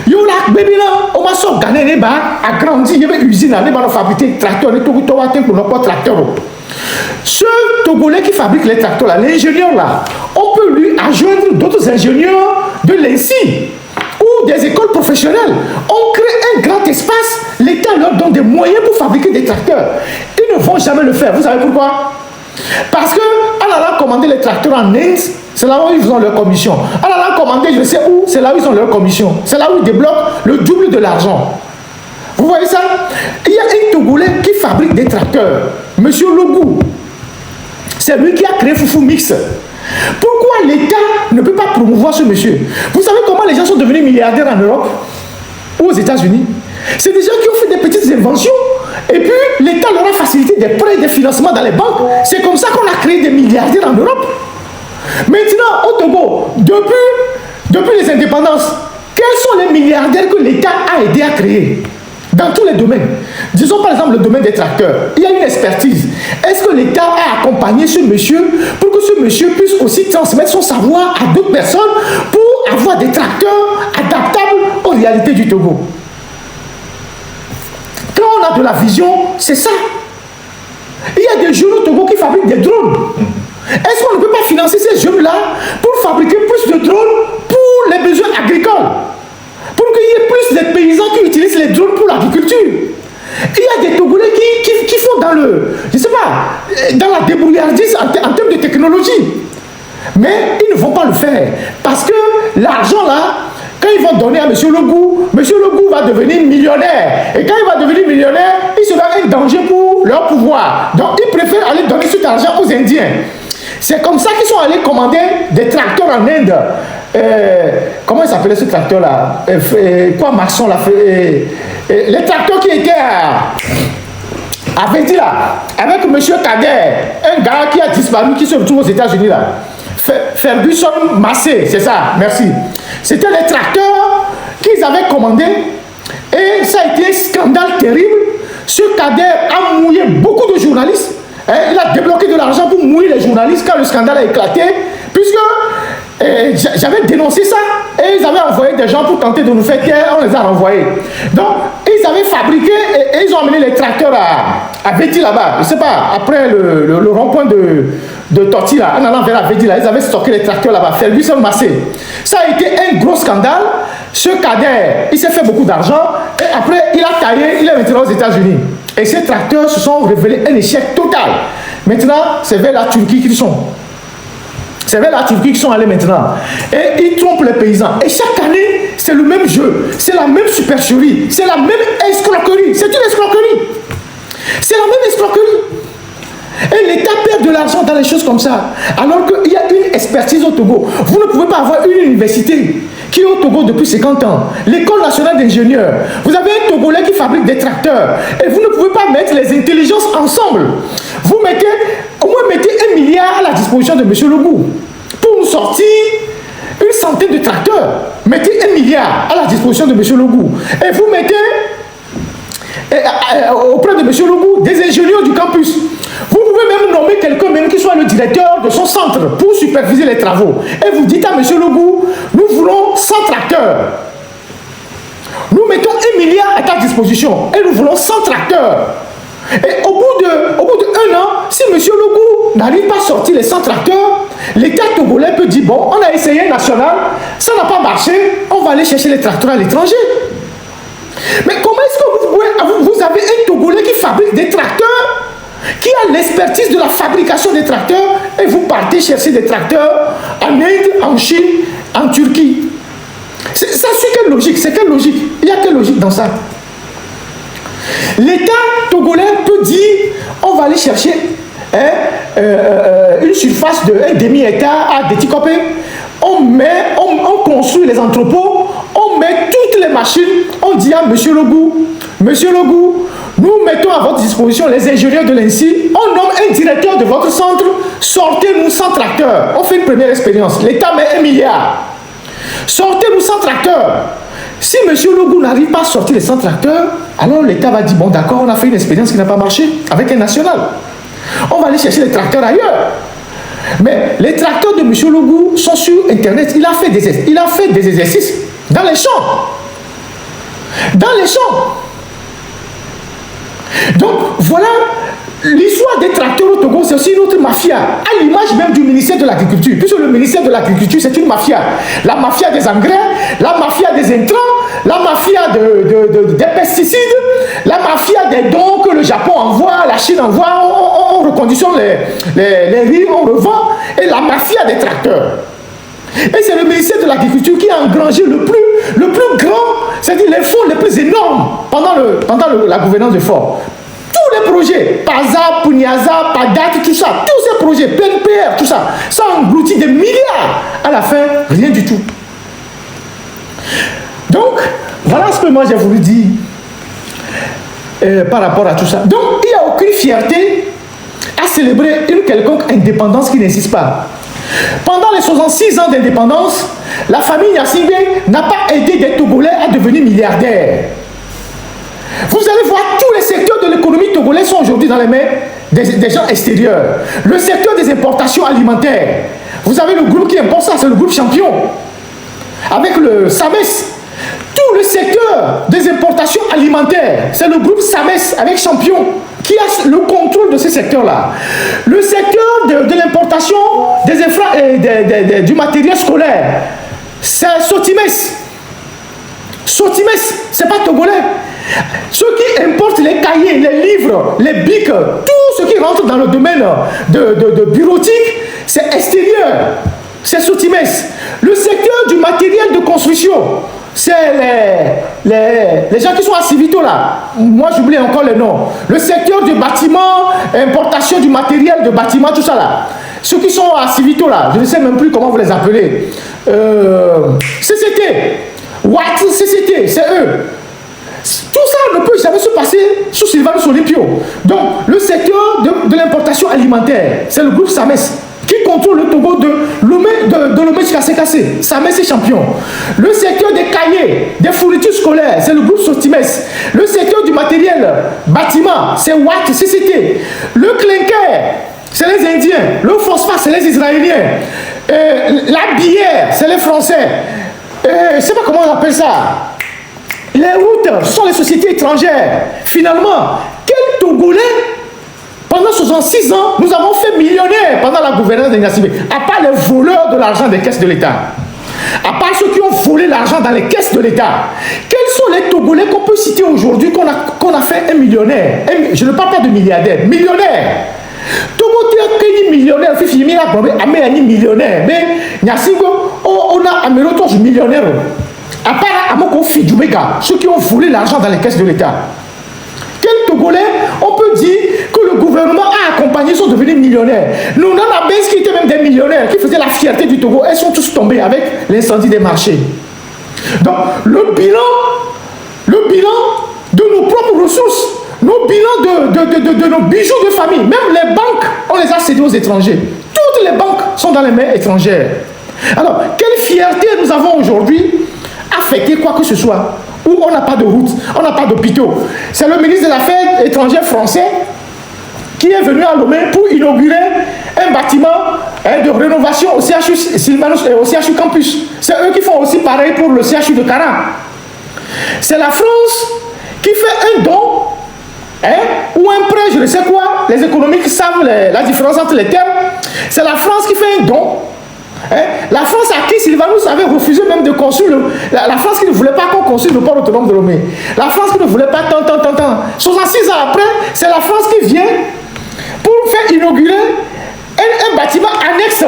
Speaker 3: Yo là, bébé là, on m'a sorti gagner les bas, agrandi, il y avait une usine, on a fabriqué des tracteurs. Les Togo, on n'a pas de tracteurs. Ce Togolais qui fabrique les tracteurs là, l'ingénieur là, on peut lui adjoindre d'autres ingénieurs de l'ENSI ou des écoles professionnelles. On crée un grand espace, l'État leur donne des moyens pour fabriquer des tracteurs. Ils ne vont jamais le faire. Vous savez pourquoi? Parce que en allant commander les tracteurs en Inde, c'est là où ils ont leur commission. En allant commander je ne sais où, c'est là où ils ont leur commission. C'est là où ils débloquent le double de l'argent. Vous voyez ça? Il y a un Togolais qui fabrique des tracteurs. Monsieur Lobou. C'est lui qui a créé Foufou Mix. Pourquoi l'État ne peut pas promouvoir ce monsieur? Vous savez comment les gens sont devenus milliardaires en Europe ou aux États-Unis? C'est des gens qui ont fait des petites inventions. Et puis, l'État leur a facilité des prêts et des financements dans les banques. C'est comme ça qu'on a créé des milliardaires en Europe. Maintenant, au Togo, depuis les indépendances, quels sont les milliardaires que l'État a aidé à créer dans tous les domaines? Disons par exemple le domaine des tracteurs. Il y a une expertise. Est-ce que l'État a accompagné ce monsieur pour que ce monsieur puisse aussi transmettre son savoir à d'autres personnes pour avoir des tracteurs adaptables aux réalités du Togo? Quand on a de la vision, c'est ça. Il y a des jeunes au Togo qui fabriquent des drones. Est-ce qu'on ne peut pas financer ces jeunes-là pour fabriquer plus de drones pour les besoins agricoles? Pour qu'il y ait plus de paysans qui utilisent les drones pour l'agriculture. Il y a des Togolais qui font dans je sais pas, dans la débrouillardise en termes de technologie. Mais ils ne vont pas le faire. Parce que l'argent là, quand ils vont donner à M. Logou va devenir millionnaire. Et quand il va devenir millionnaire, il sera un danger pour leur pouvoir. Donc ils préfèrent aller donner cet argent aux Indiens. C'est comme ça qu'ils sont allés commander des tracteurs en Inde. Comment il s'appelait ce tracteur-là? Quoi, Masson l'a fait? Les tracteurs qui étaient à Védi là, avec M. Kader, un gars qui a disparu, qui se retrouve aux États-Unis là. Ferguson Massé, c'est ça, merci. C'était les tracteurs qu'ils avaient commandés et ça a été un scandale terrible. Ce Kader a mouillé beaucoup de journalistes. Il a débloqué de l'argent pour mouiller les journalistes quand le scandale a éclaté, puisque j'avais dénoncé ça et ils avaient envoyé des gens pour tenter de nous faire taire, on les a renvoyés. Donc, ils avaient fabriqué et ils ont amené les tracteurs à Védi là-bas, je ne sais pas, après le rond-point de Torti là, en allant vers la Védi là, ils avaient stocké les tracteurs là-bas, Ferguson Massé. Ça a été un gros scandale. Ce Kader, il s'est fait beaucoup d'argent et après il a taillé, il est maintenant aux États-Unis. Et ces tracteurs se sont révélés un échec total. Maintenant, c'est vers la Turquie qu'ils sont. C'est vers la Turquie qu'ils sont allés maintenant. Et ils trompent les paysans. Et chaque année, c'est le même jeu. C'est la même supercherie. C'est la même escroquerie. C'est une escroquerie. C'est la même escroquerie. Et l'État perd de l'argent dans les choses comme ça. Alors qu'il y a une expertise au Togo. Vous ne pouvez pas avoir une université qui est au Togo depuis 50 ans. L'École nationale d'ingénieurs. Vous avez un Togolais qui fabrique des tracteurs. Et vous ne pouvez pas mettre les intelligences ensemble. Vous mettez, au moins mettez 1 milliard à la disposition de M. Logou pour nous sortir une centaine de tracteurs. Mettez 1 milliard à la disposition de M. Logou. Et vous mettez auprès de M. Logou des ingénieurs du campus. Vous pouvez même nommer quelqu'un même qui soit le directeur de son centre pour superviser les travaux. Et vous dites à M. Logou, nous voulons 100 tracteurs. Nous mettons 1 milliard à ta disposition et nous voulons 100 tracteurs. Et au bout de 1 an, si M. Logou n'arrive pas à sortir les 100 tracteurs, l'État togolais peut dire, bon, on a essayé national, ça n'a pas marché, on va aller chercher les tracteurs à l'étranger. Mais comment est-ce que vous avez un Togolais qui fabrique des tracteurs, qui a l'expertise de la fabrication des tracteurs, et vous partez chercher des tracteurs en Inde, en Chine, en Turquie? Ça suit quelle logique? C'est quelle logique? Il y a quelle logique dans ça? L'État togolais peut dire, on va aller chercher une surface de 1 demi-hectare à Déticopé, on construit les entrepôts, on met toutes les machines, on dit à M. Logou, nous mettons à votre disposition les ingénieurs de l'INSI, on nomme un directeur de votre centre, sortez-nous 100 tracteurs. On fait une première expérience, l'État met 1 milliard. Sortez-nous 100 tracteurs. Si M. Logou n'arrive pas à sortir les 100 tracteurs, alors l'État va dire, bon d'accord, on a fait une expérience qui n'a pas marché avec un national. On va aller chercher les tracteurs ailleurs. Mais les tracteurs de M. Logou sont sur Internet. Il a fait des exercices dans les champs. Dans les champs. Donc, voilà, l'histoire des tracteurs au Togo, c'est aussi une autre mafia, à l'image même du ministère de l'Agriculture. Puisque le ministère de l'Agriculture, c'est une mafia. La mafia des engrais, la mafia des intrants, la mafia des pesticides, la mafia des dons que le Japon envoie, la Chine envoie, on reconditionne les riz, on revend, et la mafia des tracteurs. Et c'est le ministère de l'Agriculture qui a engrangé le plus grand, c'est-à-dire les fonds les plus énormes pendant la gouvernance de Faure. Tous les projets, PAZA, Puniaza, PADAT, tout ça, tous ces projets, PNPR, tout ça, ça engloutit des milliards. À la fin, rien du tout. Donc, voilà ce que moi j'ai voulu dire. par rapport à tout ça. Donc, il n'y a aucune fierté à célébrer une quelconque indépendance qui n'existe pas. Pendant les 66 ans d'indépendance, la famille Gnassingbé n'a pas aidé des Togolais à devenir milliardaires. Vous allez voir, tous les secteurs de l'économie togolaise sont aujourd'hui dans les mains des gens extérieurs. Le secteur des importations alimentaires, vous avez le groupe qui importe ça, c'est le groupe Champion, avec le SAMES. Tout le secteur des importations alimentaires, c'est le groupe SAMES avec Champion qui a le contrôle de ce secteur-là. Le secteur de l'importation du matériel scolaire, c'est Sotimes. Sotimes, c'est pas togolais. Ceux qui importent les cahiers, les livres, les bics, tout ce qui rentre dans le domaine de bureautique, c'est extérieur. C'est Sotimes. Le secteur du matériel de construction, c'est les gens qui sont à Civito là. Moi j'oublie encore les noms. Le secteur du bâtiment, importation du matériel de bâtiment, tout ça là. Ceux qui sont à Civito là, je ne sais même plus comment vous les appelez. CCT, Watt CCT, c'est eux. Tout ça ne peut jamais se passer sous Sylvanus Olympio. Donc le secteur de l'importation alimentaire, c'est le groupe SAMES qui contrôle le Togo de Lomé jusqu'à Sekase. SAMES est champion. Le secteur des cahiers, des fournitures scolaires, c'est le groupe Sotimes. Le secteur du matériel bâtiment, c'est Watt CCT. Le clinker, c'est les Indiens. Le phosphate, c'est les Israéliens. La bière, c'est les Français. Je ne sais pas comment on appelle ça. Les routes, ce sont les sociétés étrangères. Finalement, quel Togolais, pendant 66 ans, nous avons fait millionnaires pendant la gouvernance de Gnassingbé, à part les voleurs de l'argent des caisses de l'État, à part ceux qui ont volé l'argent dans les caisses de l'État. Quels sont les Togolais qu'on peut citer aujourd'hui qu'on a fait un millionnaire? Je ne parle pas de milliardaire, millionnaire. Togo est millionnaire, millionnaire. Mais Gnassingbé, on a un millionnaire. À part Amoko Fidjoubega, ceux qui ont volé l'argent dans les caisses de l'État. Quel Togolais, on peut dire que le gouvernement a accompagné, sont devenus millionnaires. Nous, on a Benz qui étaient même des millionnaires, qui faisaient la fierté du Togo. Elles sont tous tombées avec l'incendie des marchés. Donc, le bilan de nos propres ressources, nos bilans de nos bijoux de famille, même les banques, on les a cédés aux étrangers. Toutes les banques sont dans les mains étrangères. Alors, quelle fierté nous avons aujourd'hui à fêter quoi que ce soit, où on n'a pas de route, on n'a pas d'hôpitaux. C'est le ministre des Affaires étrangères français qui est venu à Lomé pour inaugurer un bâtiment de rénovation au CHU Sylvanus et au CHU Campus. C'est eux qui font aussi pareil pour le CHU de Cara. C'est la France qui fait un don ou un prêt, je ne sais quoi. Les économistes savent la différence entre les termes. C'est la France qui fait un don. La France à qui Sylvanus avait refusé même de construire la France qui ne voulait pas qu'on construise le port autonome de Lomé. La France qui ne voulait pas tant. 66 ans après, c'est la France qui vient pour faire inaugurer un bâtiment annexe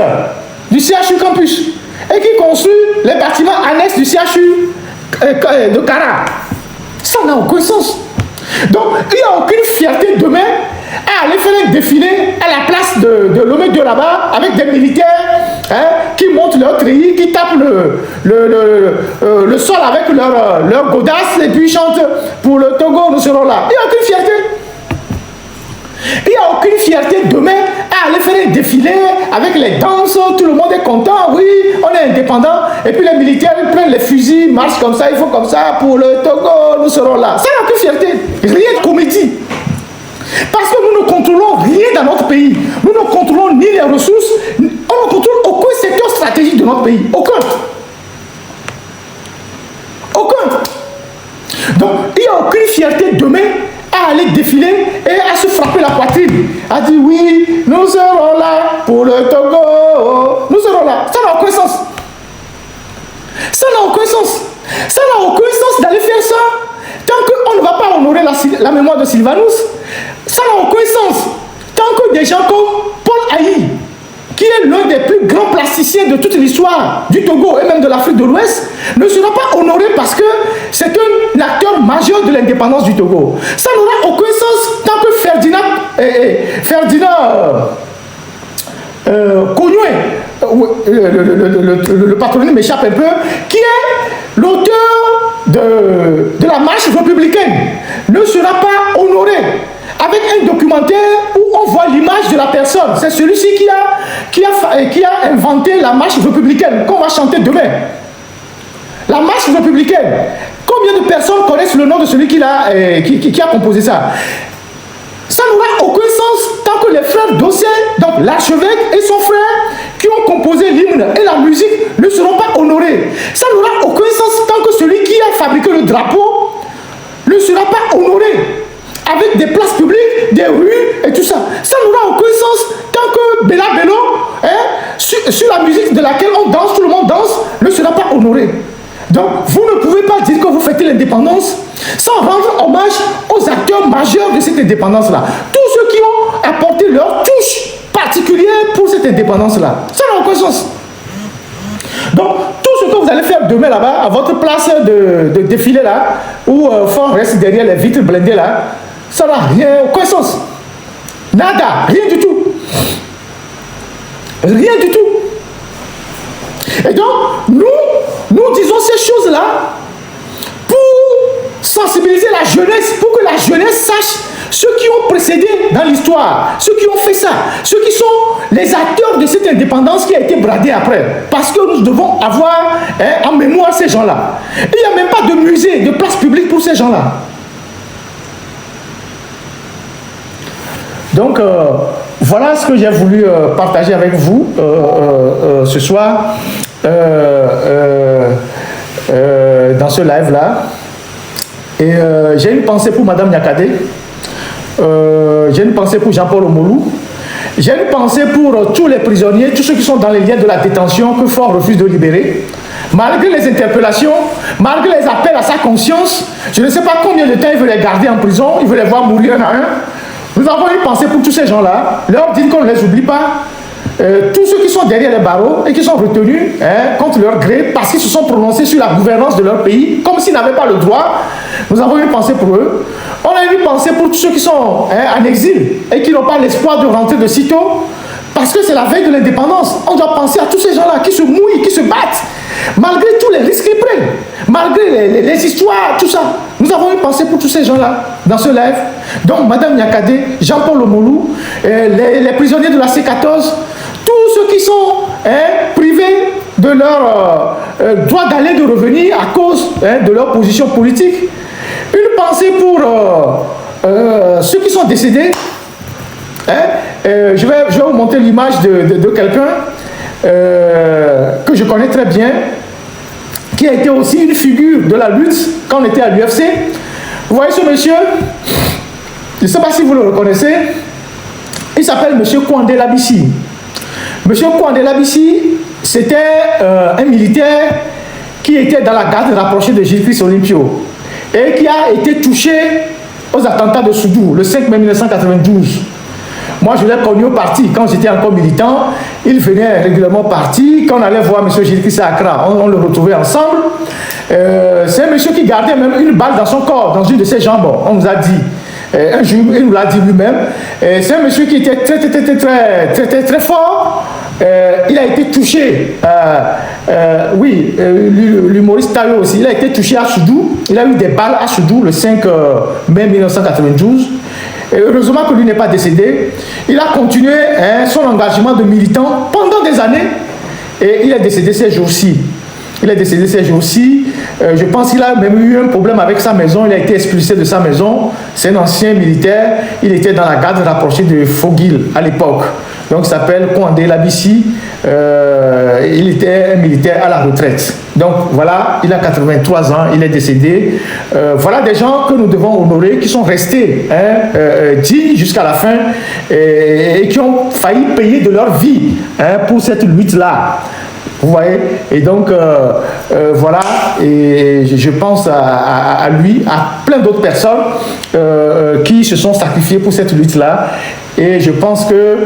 Speaker 3: du CHU Campus et qui construit les bâtiments annexes du CHU de Cara. Ça n'a aucun sens. Donc, il n'y a aucune fierté demain à aller faire un défilé à la place de Lomé de là-bas avec des militaires qui montent leur treillis, qui tapent le sol avec leur godasse et puis chantent pour le Togo, nous serons là. Il n'y a aucune fierté. Il n'y a aucune fierté demain à aller faire un défilé avec les danses, tout le monde est content, oui, on est indépendant, et puis les militaires ils prennent les fusils, marchent comme ça, ils font comme ça, pour le Togo, nous serons là. Ça n'a aucune fierté, rien de comédie. Parce que nous ne contrôlons rien dans notre pays. Nous ne contrôlons ni les ressources, on ne contrôle aucun secteur stratégique de notre pays. Aucun. Donc, il n'y a aucune fierté demain à aller défiler et à se frapper la poitrine. À dire oui, nous serons là pour le Togo. Nous serons là. Ça n'a aucun sens. Ça n'a aucun sens. Ça n'a aucun sens d'aller faire ça. Tant qu'on ne va pas honorer la mémoire de Sylvanus, ça n'a aucun sens. Tant que des gens comme Paul Ayi, qui est l'un des plus grands plasticiens de toute l'histoire du Togo et même de l'Afrique de l'Ouest, ne sera pas honoré parce que c'est un acteur majeur de l'indépendance du Togo. Ça n'aura aucun sens tant que Ferdinand Kognoué, le patronyme m'échappe un peu, qui est l'auteur de la marche républicaine ne sera pas honoré avec un documentaire où on voit l'image de la personne. C'est celui-ci qui a inventé la marche républicaine qu'on va chanter demain. La marche républicaine. Combien de personnes connaissent le nom de celui qui a composé ça? Ça n'aura aucun sens tant que les frères Dossé, donc l'archevêque et son frère qui ont composé l'hymne et la musique ne seront pas honorés. Ça n'aura aucun sens tant que celui qui a fabriqué le drapeau ne sera pas honoré. Avec des places publiques, des rues et tout ça. Ça n'aura aucun sens tant que Bella Bello, sur la musique de laquelle on danse, tout le monde danse, ne sera pas honoré. Donc, vous ne pouvez pas dire que vous fêtez l'indépendance sans rendre hommage aux acteurs majeurs de cette indépendance-là. Tous ceux qui ont apporté leur touche particulière pour cette indépendance-là. Ça n'a aucun sens. Donc, tout ce que vous allez faire demain là-bas, à votre place de défilé là, où Fort reste derrière les vitres blindées là, ça n'a rien, aucun sens. Nada, rien du tout. Rien du tout. Et donc, nous disons ces choses-là pour sensibiliser la jeunesse, pour que la jeunesse sache ceux qui ont précédé dans l'histoire, ceux qui ont fait ça, ceux qui sont les acteurs de cette indépendance qui a été bradée après. Parce que nous devons avoir en mémoire ces gens-là. Il n'y a même pas de musée, de place publique pour ces gens-là. Donc, voilà ce que j'ai voulu partager avec vous ce soir dans ce live-là. Et j'ai une pensée pour Madame Nyakadé, j'ai une pensée pour Jean-Paul Omolou, j'ai une pensée pour tous les prisonniers, tous ceux qui sont dans les liens de la détention que Fort refuse de libérer. Malgré les interpellations, malgré les appels à sa conscience, je ne sais pas combien de temps il veut les garder en prison, il veut les voir mourir un à un. Nous avons une pensée pour tous ces gens-là, leur dire qu'on ne les oublie pas. Tous ceux qui sont derrière les barreaux et qui sont retenus contre leur gré parce qu'ils se sont prononcés sur la gouvernance de leur pays, comme s'ils n'avaient pas le droit, nous avons une pensée pour eux. On a une pensée pour tous ceux qui sont en exil et qui n'ont pas l'espoir de rentrer de sitôt, parce que c'est la veille de l'indépendance. On doit penser à tous ces gens-là qui se mouillent, qui se battent, malgré tous les risques qu'ils prennent, malgré les histoires, tout ça. Nous avons une pensée pour tous ces gens-là dans ce live. Donc, Madame Nyakadé, Jean-Paul Omolou, les prisonniers de la C14, tous ceux qui sont privés de leur droit d'aller et de revenir à cause de leur position politique. Une pensée pour ceux qui sont décédés. Je vais vous montrer l'image de quelqu'un que je connais très bien, qui a été aussi une figure de la lutte quand on était à l'UFC. Vous voyez ce monsieur? Je ne sais pas si vous le reconnaissez. Il s'appelle monsieur Kwande Labissi. Monsieur Kwande Labissi, c'était un militaire qui était dans la garde rapprochée de Gilles-Christ Olympio et qui a été touché aux attentats de Soudour le 5 mai 1992. Moi, je l'ai connu au parti. Quand j'étais encore militant, il venait régulièrement au parti. Quand on allait voir M. Gilles-Christ à Accra, on le retrouvait ensemble. C'est un monsieur qui gardait même une balle dans son corps, dans une de ses jambes. On nous a dit. Un jour, il nous l'a dit lui-même. C'est un monsieur qui était très fort. Il a été touché. Oui, l'humoriste Tayo aussi. Il a été touché à Soudour. Il a eu des balles à Soudour le 5 mai 1992. Et heureusement que lui n'est pas décédé. Il a continué son engagement de militant pendant des années. Et il est décédé ces jours-ci. Il est décédé ces jours-ci. Je pense qu'il a même eu un problème avec sa maison. Il a été expulsé de sa maison. C'est un ancien militaire. Il était dans la garde rapprochée de Fogil à l'époque. Donc il s'appelle Kwande Labissi. Il était un militaire à la retraite. Donc voilà, il a 83 ans, il est décédé. Voilà des gens que nous devons honorer, qui sont restés dignes jusqu'à la fin et qui ont failli payer de leur vie pour cette lutte-là. Vous voyez? Et donc, voilà, et je pense à lui, à plein d'autres personnes qui se sont sacrifiées pour cette lutte-là. Et je pense que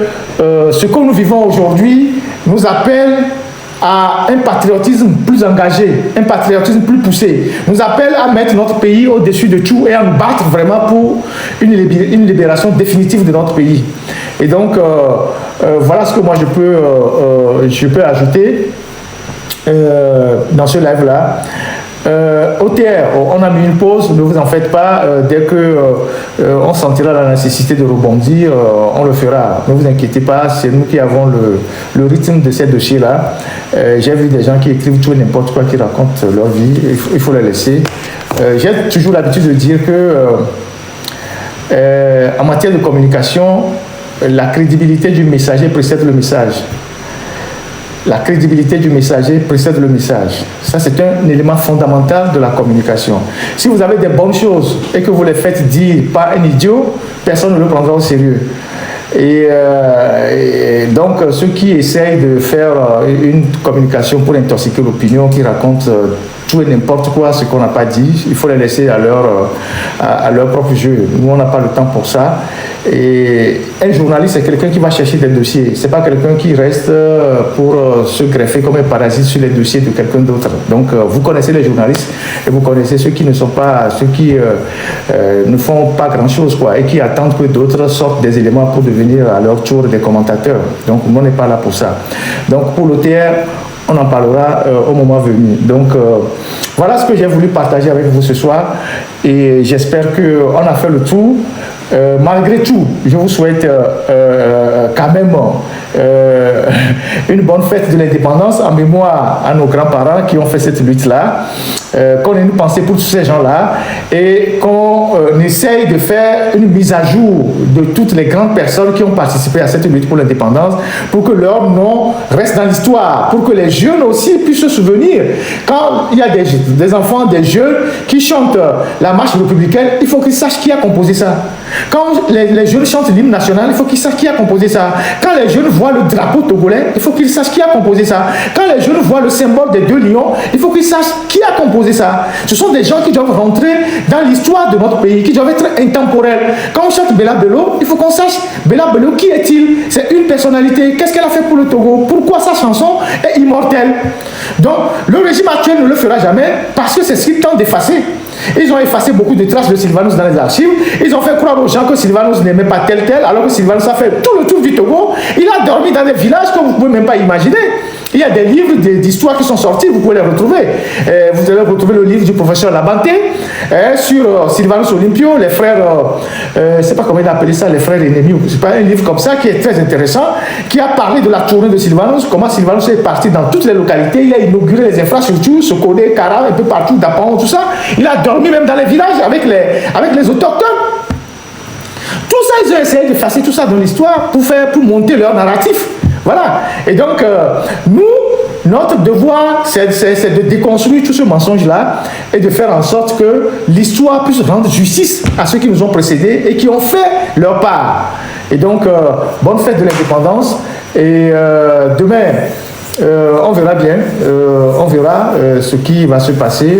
Speaker 3: ce que nous vivons aujourd'hui nous appelle à un patriotisme plus engagé, un patriotisme plus poussé, nous appelle à mettre notre pays au-dessus de tout et à nous battre vraiment pour une libération définitive de notre pays. Et donc, voilà ce que moi je peux ajouter dans ce live-là. OTR, on a mis une pause, ne vous en faites pas, dès que on sentira la nécessité de rebondir, on le fera. Ne vous inquiétez pas, c'est nous qui avons le rythme de ces dossiers-là. J'ai vu des gens qui écrivent tout et n'importe quoi, qui racontent leur vie, il faut les laisser. J'ai toujours l'habitude de dire que en matière de communication, la crédibilité du messager précède le message. La crédibilité du messager précède le message. Ça, c'est un élément fondamental de la communication. Si vous avez des bonnes choses et que vous les faites dire par un idiot, personne ne le prendra au sérieux. Et donc, ceux qui essayent de faire une communication pour intoxiquer l'opinion, qui racontent tout et n'importe quoi, ce qu'on n'a pas dit, il faut les laisser à leur propre jeu. Nous, on n'a pas le temps pour ça. Et un journaliste, c'est quelqu'un qui va chercher des dossiers. C'est pas quelqu'un qui reste pour se greffer comme un parasite sur les dossiers de quelqu'un d'autre. Donc, vous connaissez les journalistes et vous connaissez ceux qui ne sont pas, ceux qui ne font pas grand-chose, quoi, et qui attendent que d'autres sortent des éléments pour devenir à leur tour des commentateurs. Donc, nous, on n'est pas là pour ça. Donc, pour l'OTR, on en parlera au moment venu. Donc, voilà ce que j'ai voulu partager avec vous ce soir. Et j'espère qu'on a fait le tour. Malgré tout, je vous souhaite quand même une bonne fête de l'indépendance en mémoire à nos grands-parents qui ont fait cette lutte-là, qu'on ait une pensée pour tous ces gens-là et qu'on essaye de faire une mise à jour de toutes les grandes personnes qui ont participé à cette lutte pour l'indépendance pour que leur nom reste dans l'histoire, pour que les jeunes aussi puissent se souvenir. Quand il y a des enfants, des jeunes qui chantent la marche républicaine, il faut qu'ils sachent qui a composé ça. Quand les jeunes chantent l'hymne national, il faut qu'ils sachent qui a composé ça. Quand les jeunes voient le drapeau togolais, il faut qu'ils sachent qui a composé ça. Quand les jeunes voient le symbole des 2 lions, il faut qu'ils sachent qui a composé ça. Ce sont des gens qui doivent rentrer dans l'histoire de notre pays, qui doivent être intemporels. Quand on chante Bella Bello, il faut qu'on sache Bella Bello, qui est-il? C'est une personnalité. Qu'est-ce qu'elle a fait pour le Togo? Pourquoi sa chanson est immortelle? Donc, le régime actuel ne le fera jamais parce que c'est ce qu'il tente d'effacer. Ils ont effacé beaucoup de traces de Sylvanus dans les archives. Ils ont fait croire aux gens que Sylvanus n'aimait pas tel, alors que Sylvanus a fait tout le tour du Togo. Il a dormi dans des villages que vous ne pouvez même pas imaginer. Il y a des livres d'histoire qui sont sortis, vous pouvez les retrouver. Vous allez retrouver le livre du professeur Labanté sur Sylvanus Olympio, les frères, je ne sais pas comment il a appelé ça, les frères ennemis. C'est pas un livre comme ça qui est très intéressant, qui a parlé de la tournée de Sylvanus, comment Sylvanus est parti dans toutes les localités, il a inauguré les infrastructures, Sokodé, Kara, un peu partout, Dapan, tout ça. Il a dormi même dans les villages avec les autochtones. Tout ça, ils ont essayé de faire tout ça dans l'histoire pour monter leur narratif. Voilà. Et donc, nous, notre devoir, c'est de déconstruire tout ce mensonge-là et de faire en sorte que l'histoire puisse rendre justice à ceux qui nous ont précédés et qui ont fait leur part. Et donc, bonne fête de l'indépendance. Et demain, on verra bien, on verra ce qui va se passer.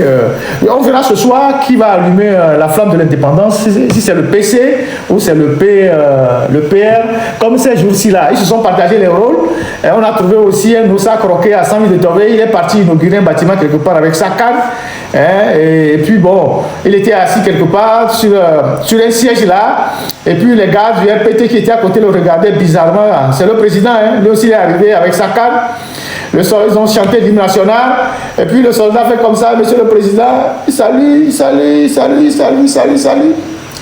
Speaker 3: On verra ce soir qui va allumer la flamme de l'indépendance, si c'est le PC ou c'est le PR. Comme ces jours-ci là, ils se sont partagés les rôles. Et on a trouvé aussi un Oussa croqué à 100 000 de Tové. Il est parti inaugurer un bâtiment quelque part avec sa canne. Et puis bon, il était assis quelque part sur un siège là. Et puis les gars du RPT qui étaient à côté le regardaient bizarrement. C'est le président, lui aussi il est arrivé avec sa canne. Ils ont chanté l'hymne national, et puis le soldat fait comme ça, monsieur le président, salut.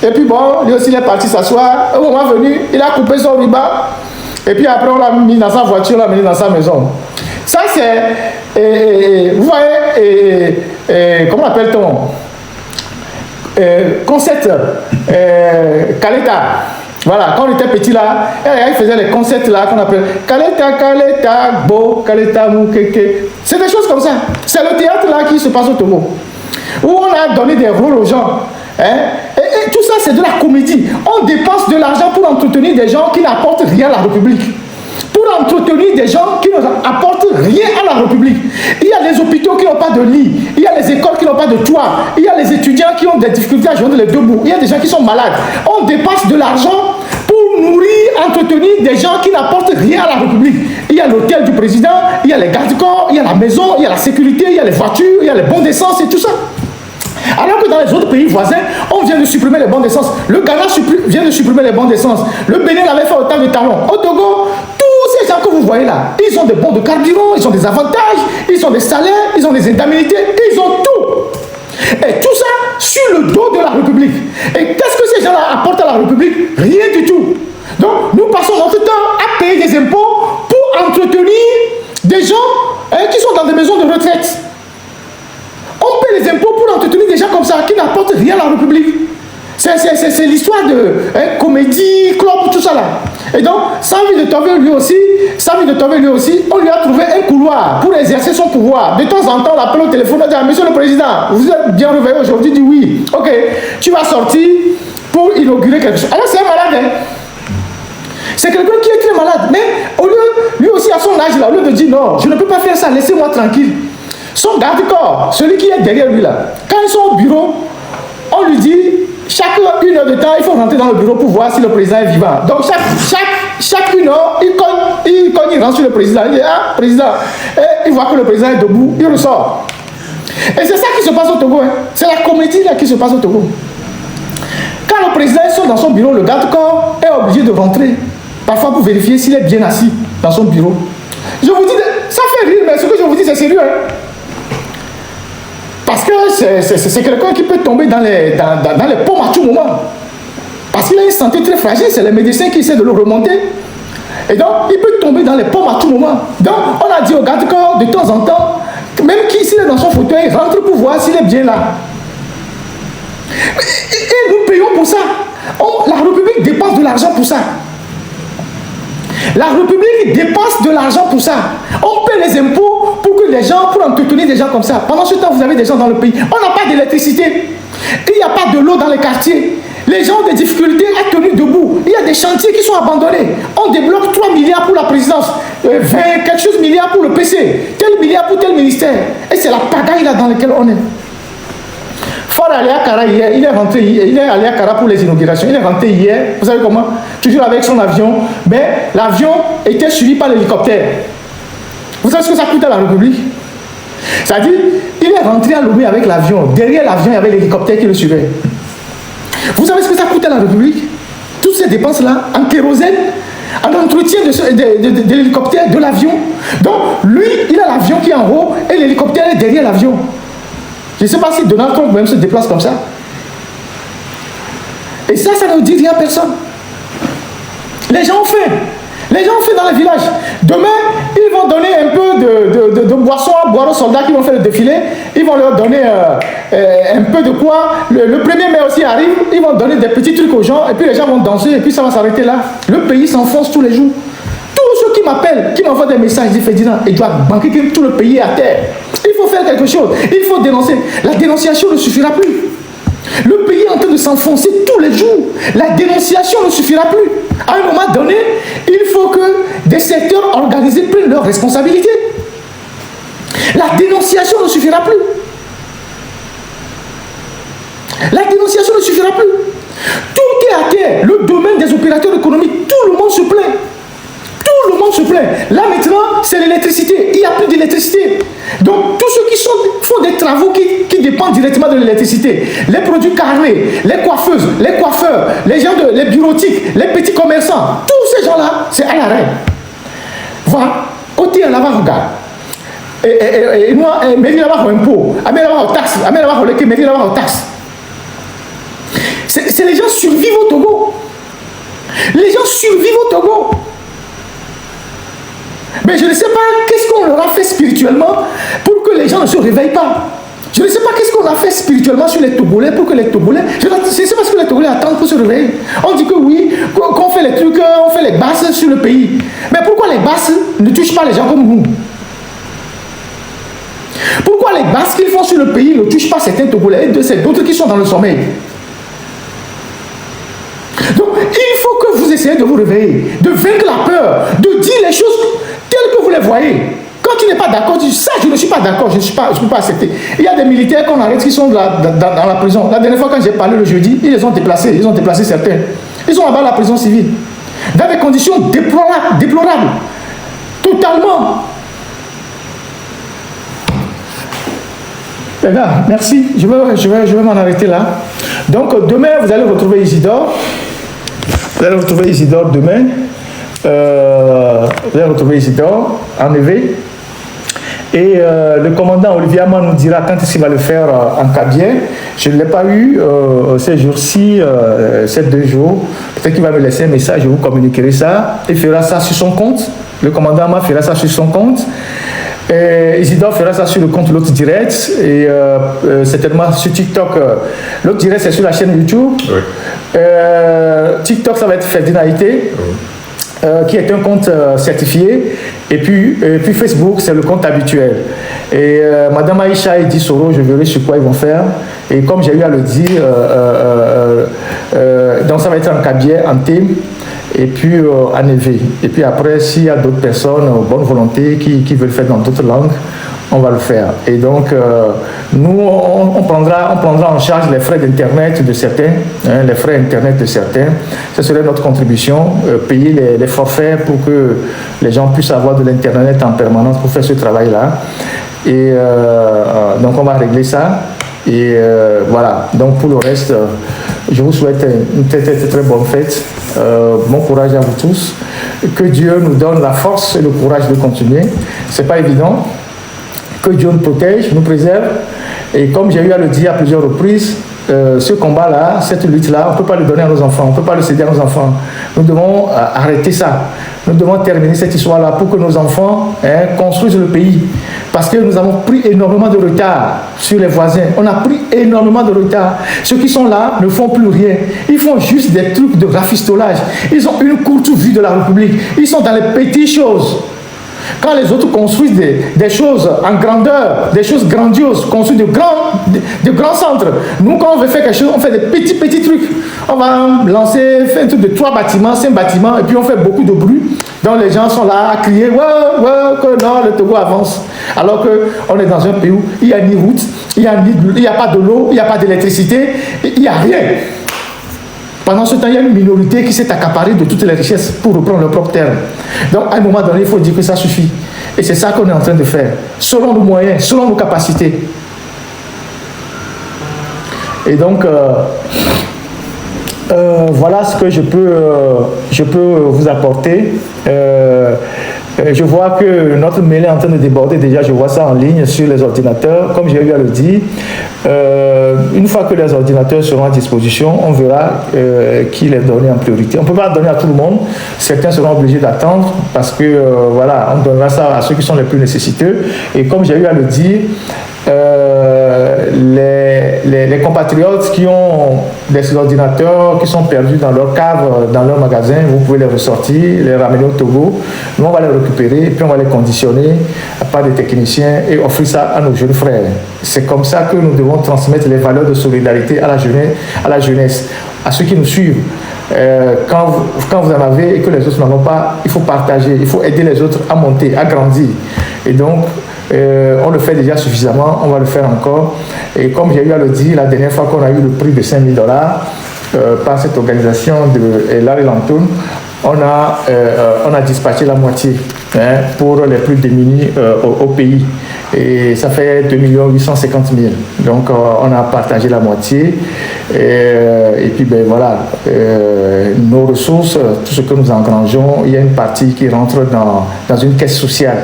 Speaker 3: Et puis bon, lui aussi il est parti s'asseoir. Au moment venu, il a coupé son ruban, et puis après on l'a mis dans sa voiture, on l'a mis dans sa maison. Ça c'est, vous voyez, comment appelle-t-on concept Kaleta. Voilà, quand on était petit là, il faisait les concepts là qu'on appelle Kaleta, Bo, Kaleta, Moukeke. C'est des choses comme ça. C'est le théâtre là qui se passe au Togo, où on a donné des rôles aux gens. Et tout ça, c'est de la comédie. On dépense de l'argent pour entretenir des gens qui n'apportent rien à la République. Pour entretenir des gens qui n'apportent rien à la République. Il y a les hôpitaux qui n'ont pas de lit. Il y a les écoles qui n'ont pas de toit. Il y a les étudiants qui ont des difficultés à joindre les deux bouts. Il y a des gens qui sont malades. On dépense de l'argent pour nourrir, entretenir des gens qui n'apportent rien à la République. Il y a l'hôtel du président, il y a les gardes-corps, il y a la maison, il y a la sécurité, il y a les voitures, il y a les bons d'essence et tout ça. Alors que dans les autres pays voisins, on vient de supprimer les bons d'essence. Le Ghana vient de supprimer les bons d'essence. Le Bénin l'avait fait autant de talons. Au Togo, tous ces gens que vous voyez là, ils ont des bons de carburant, ils ont des avantages, ils ont des salaires, ils ont des indemnités, ils ont tout. Et tout ça sur le dos de la République. Et qu'est-ce que ces gens-là apportent à la République? Rien du tout. Donc, nous passons notre temps à payer des impôts pour entretenir des gens qui sont dans des maisons de retraite. On paie les impôts pour entretenir des gens comme ça, qui n'apportent rien à la République. C'est l'histoire de comédie, club, tout ça là. Et donc, Samy de Tove lui aussi, on lui a trouvé un couloir pour exercer son pouvoir. De temps en temps, on l'appelle au téléphone, on dit, monsieur le président, vous êtes bien réveillé aujourd'hui? Il dit oui. Ok, tu vas sortir pour inaugurer quelque chose. Alors c'est un malade, hein? C'est quelqu'un qui est très malade. Mais au lieu, lui aussi à son âge là, au lieu de dire non, je ne peux pas faire ça, laissez-moi tranquille. Son garde-corps, celui qui est derrière lui là, quand ils sont au bureau, on lui dit, chaque 1 heure de temps, il faut rentrer dans le bureau pour voir si le président est vivant. Donc chaque 1 heure, il rentre sur le président. Il dit, ah, président, il voit que le président est debout, il ressort. Et c'est ça qui se passe au Togo. Hein. C'est la comédie là qui se passe au Togo. Quand le président est seul dans son bureau, le garde-corps est obligé de rentrer, parfois pour vérifier s'il est bien assis dans son bureau. Je vous dis, ça fait rire, mais ce que je vous dis, c'est sérieux. Hein. Parce que c'est quelqu'un qui peut tomber dans les pommes à tout moment. Parce qu'il a une santé très fragile, c'est les médecins qui essaient de le remonter. Et donc, il peut tomber dans les pommes à tout moment. Donc, on a dit au garde-corps, de temps en temps, même s'il est dans son fauteuil, il rentre pour voir s'il est bien là. Et nous payons pour ça. La République dépense de l'argent pour ça. La République dépense de l'argent pour ça. On paie les impôts pour que les gens, pour entretenir des gens comme ça. Pendant ce temps, vous avez des gens dans le pays. On n'a pas d'électricité. Il n'y a pas de l'eau dans les quartiers. Les gens ont des difficultés à tenir debout. Il y a des chantiers qui sont abandonnés. On débloque 3 milliards pour la présidence, 20 quelque chose milliards pour le PC, tel milliard pour tel ministère. Et c'est la pagaille là dans laquelle on est. Ford allé à Kara hier, il est rentré hier, il est allé à Kara pour les inaugurations, il est rentré hier, vous savez comment? Toujours avec son avion, mais l'avion était suivi par l'hélicoptère. Vous savez ce que ça coûte à la République? C'est-à-dire, il est rentré à Lomé avec l'avion, derrière l'avion il y avait l'hélicoptère qui le suivait. Vous savez ce que ça coûte à la République? Toutes ces dépenses-là, en kérosène, en entretien de l'hélicoptère, de l'avion. Donc, lui, il a l'avion qui est en haut et l'hélicoptère est derrière l'avion. Je ne sais pas si Donald Trump même se déplace comme ça. Et ça ne dit rien à personne. Les gens ont faim. Les gens ont faim dans les villages. Demain, ils vont donner un peu de boissons à boire aux soldats qui vont faire le défilé. Ils vont leur donner un peu de quoi. Le 1er mai aussi arrive. Ils vont donner des petits trucs aux gens. Et puis les gens vont danser. Et puis ça va s'arrêter là. Le pays s'enfonce tous les jours. Tous ceux qui m'appellent, qui m'envoient des messages, disent Ferdinand, il doit manquer que tout le pays est à terre. Il faut faire quelque chose. Il faut dénoncer. La dénonciation ne suffira plus. Le pays est en train de s'enfoncer tous les jours. La dénonciation ne suffira plus. À un moment donné, il faut que des secteurs organisés prennent leurs responsabilités. La dénonciation ne suffira plus. La dénonciation ne suffira plus. Tout est à terre. Le domaine des opérateurs économiques, tout le monde se plaint. Tout le monde se plaint. Là maintenant, c'est l'électricité. Il n'y a plus d'électricité. Donc, tous ceux qui font des travaux qui dépendent directement de l'électricité, les produits carrés, les coiffeuses, les coiffeurs, les bureautiques, les petits commerçants, tous ces gens-là, c'est à l'arrêt. Voilà. Côté à la regarde. Et moi, mais il va avoir un impôt, mais il va avoir taxe, mais il va avoir le mais il va avoir taxe. C'est les gens survivent au Togo. Les gens survivent au Togo. Mais je ne sais pas qu'est-ce qu'on leur a fait spirituellement pour que les gens ne se réveillent pas. Je ne sais pas qu'est-ce qu'on a fait spirituellement sur les Togolais pour que les Togolais... Je ne sais pas ce que les Togolais attendent pour se réveiller. On dit que oui, qu'on fait les trucs, on fait les basses sur le pays. Mais pourquoi les basses ne touchent pas les gens comme nous? Pourquoi les basses qu'ils font sur le pays ne touchent pas certains Togolais et d'autres qui sont dans le sommeil? Donc, il faut que vous essayez de vous réveiller, de vaincre la peur, de dire les choses telles que vous les voyez. Quand tu n'es pas d'accord, tu dis ça, je ne suis pas d'accord, je ne peux pas accepter. Il y a des militaires qu'on arrête qui sont dans la prison. La dernière fois, quand j'ai parlé le jeudi, ils les ont déplacés. Ils ont déplacé certains. Ils sont là-bas à la prison civile. Dans des conditions déplorables. Totalement. Bien, merci. Je vais m'en arrêter là. Donc, demain, vous allez retrouver Isidore. Vous allez retrouver Isidore demain. Vous allez retrouver Isidore en éveil. Et le commandant Olivier Ama nous dira quand est-ce qu'il va le faire en Kabien. Je ne l'ai pas eu ces jours-ci, ces 2 jours. Peut-être qu'il va me laisser un message, je vous communiquerai ça. Il fera ça sur son compte. Le commandant Ama fera ça sur son compte. Isidore fera ça sur le compte L'autre direct et certainement sur TikTok. L'autre direct, c'est sur la chaîne YouTube. Oui. TikTok, ça va être Ferdinand Haïté. Oui. Qui est un compte certifié, et puis Facebook, c'est le compte habituel. Et Madame Aïcha et Di Soro, je verrai sur quoi ils vont faire. Et comme j'ai eu à le dire, donc ça va être en Kabien, en Thème, et puis en Évé. Et puis après, s'il y a d'autres personnes, bonne volonté, qui veulent faire dans d'autres langues, on va le faire. Et donc, nous, on prendra en charge les frais d'Internet de certains, les frais Internet de certains. Ce serait notre contribution, payer les forfaits pour que les gens puissent avoir de l'Internet en permanence pour faire ce travail-là. Et donc, on va régler ça. Et voilà. Donc, pour le reste, je vous souhaite une très, très, très bonne fête. Bon courage à vous tous. Que Dieu nous donne la force et le courage de continuer. C'est pas évident. Que Dieu nous protège, nous préserve. Et comme j'ai eu à le dire à plusieurs reprises, ce combat-là, cette lutte-là, on ne peut pas le donner à nos enfants, on ne peut pas le céder à nos enfants. Nous devons arrêter ça. Nous devons terminer cette histoire-là pour que nos enfants construisent le pays. Parce que nous avons pris énormément de retard sur les voisins. On a pris énormément de retard. Ceux qui sont là ne font plus rien. Ils font juste des trucs de rafistolage. Ils ont une courte vue de la République. Ils sont dans les petites choses. Quand les autres construisent des choses en grandeur, des choses grandioses, construisent de grands centres, nous, quand on veut faire quelque chose, on fait des petits trucs. On va faire un truc de 3 bâtiments, 5 bâtiments, et puis on fait beaucoup de bruit. Donc les gens sont là à crier, ouais, que non, le Togo avance. Alors qu'on est dans un pays où il n'y a ni route, il n'y a pas de l'eau, il n'y a pas d'électricité, il n'y a rien. Pendant ce temps, il y a une minorité qui s'est accaparée de toutes les richesses pour reprendre leur propre terre. Donc, à un moment donné, il faut dire que ça suffit. Et c'est ça qu'on est en train de faire, selon nos moyens, selon nos capacités. Et donc, voilà ce que je peux vous apporter. Je vois que notre mail est en train de déborder déjà, je vois ça en ligne sur les ordinateurs. Comme j'ai eu à le dire, une fois que les ordinateurs seront à disposition, on verra qui les donner en priorité. On ne peut pas donner à tout le monde, certains seront obligés d'attendre parce que voilà, on donnera ça à ceux qui sont les plus nécessiteux. Et comme j'ai eu à le dire, les compatriotes qui ont des ordinateurs qui sont perdus dans leur cave, dans leur magasin, vous pouvez les ressortir, les ramener au Togo. Nous, on va les récupérer, puis on va les conditionner par des techniciens et offrir ça à nos jeunes frères. C'est comme ça que nous devons transmettre les valeurs de solidarité à la jeunesse, à ceux qui nous suivent. Quand vous en avez et que les autres n'en ont pas, il faut partager, il faut aider les autres à monter, à grandir. Et donc, on le fait déjà suffisamment, on va le faire encore. Et comme j'ai eu à le dire, la dernière fois qu'on a eu le prix de $5 000 par cette organisation de Larry Lantoun, on a dispatché la moitié pour les plus démunis au pays. Et ça fait 2 850 000. Donc on a partagé la moitié. Et puis ben voilà, nos ressources, tout ce que nous engrangeons, il y a une partie qui rentre dans une caisse sociale.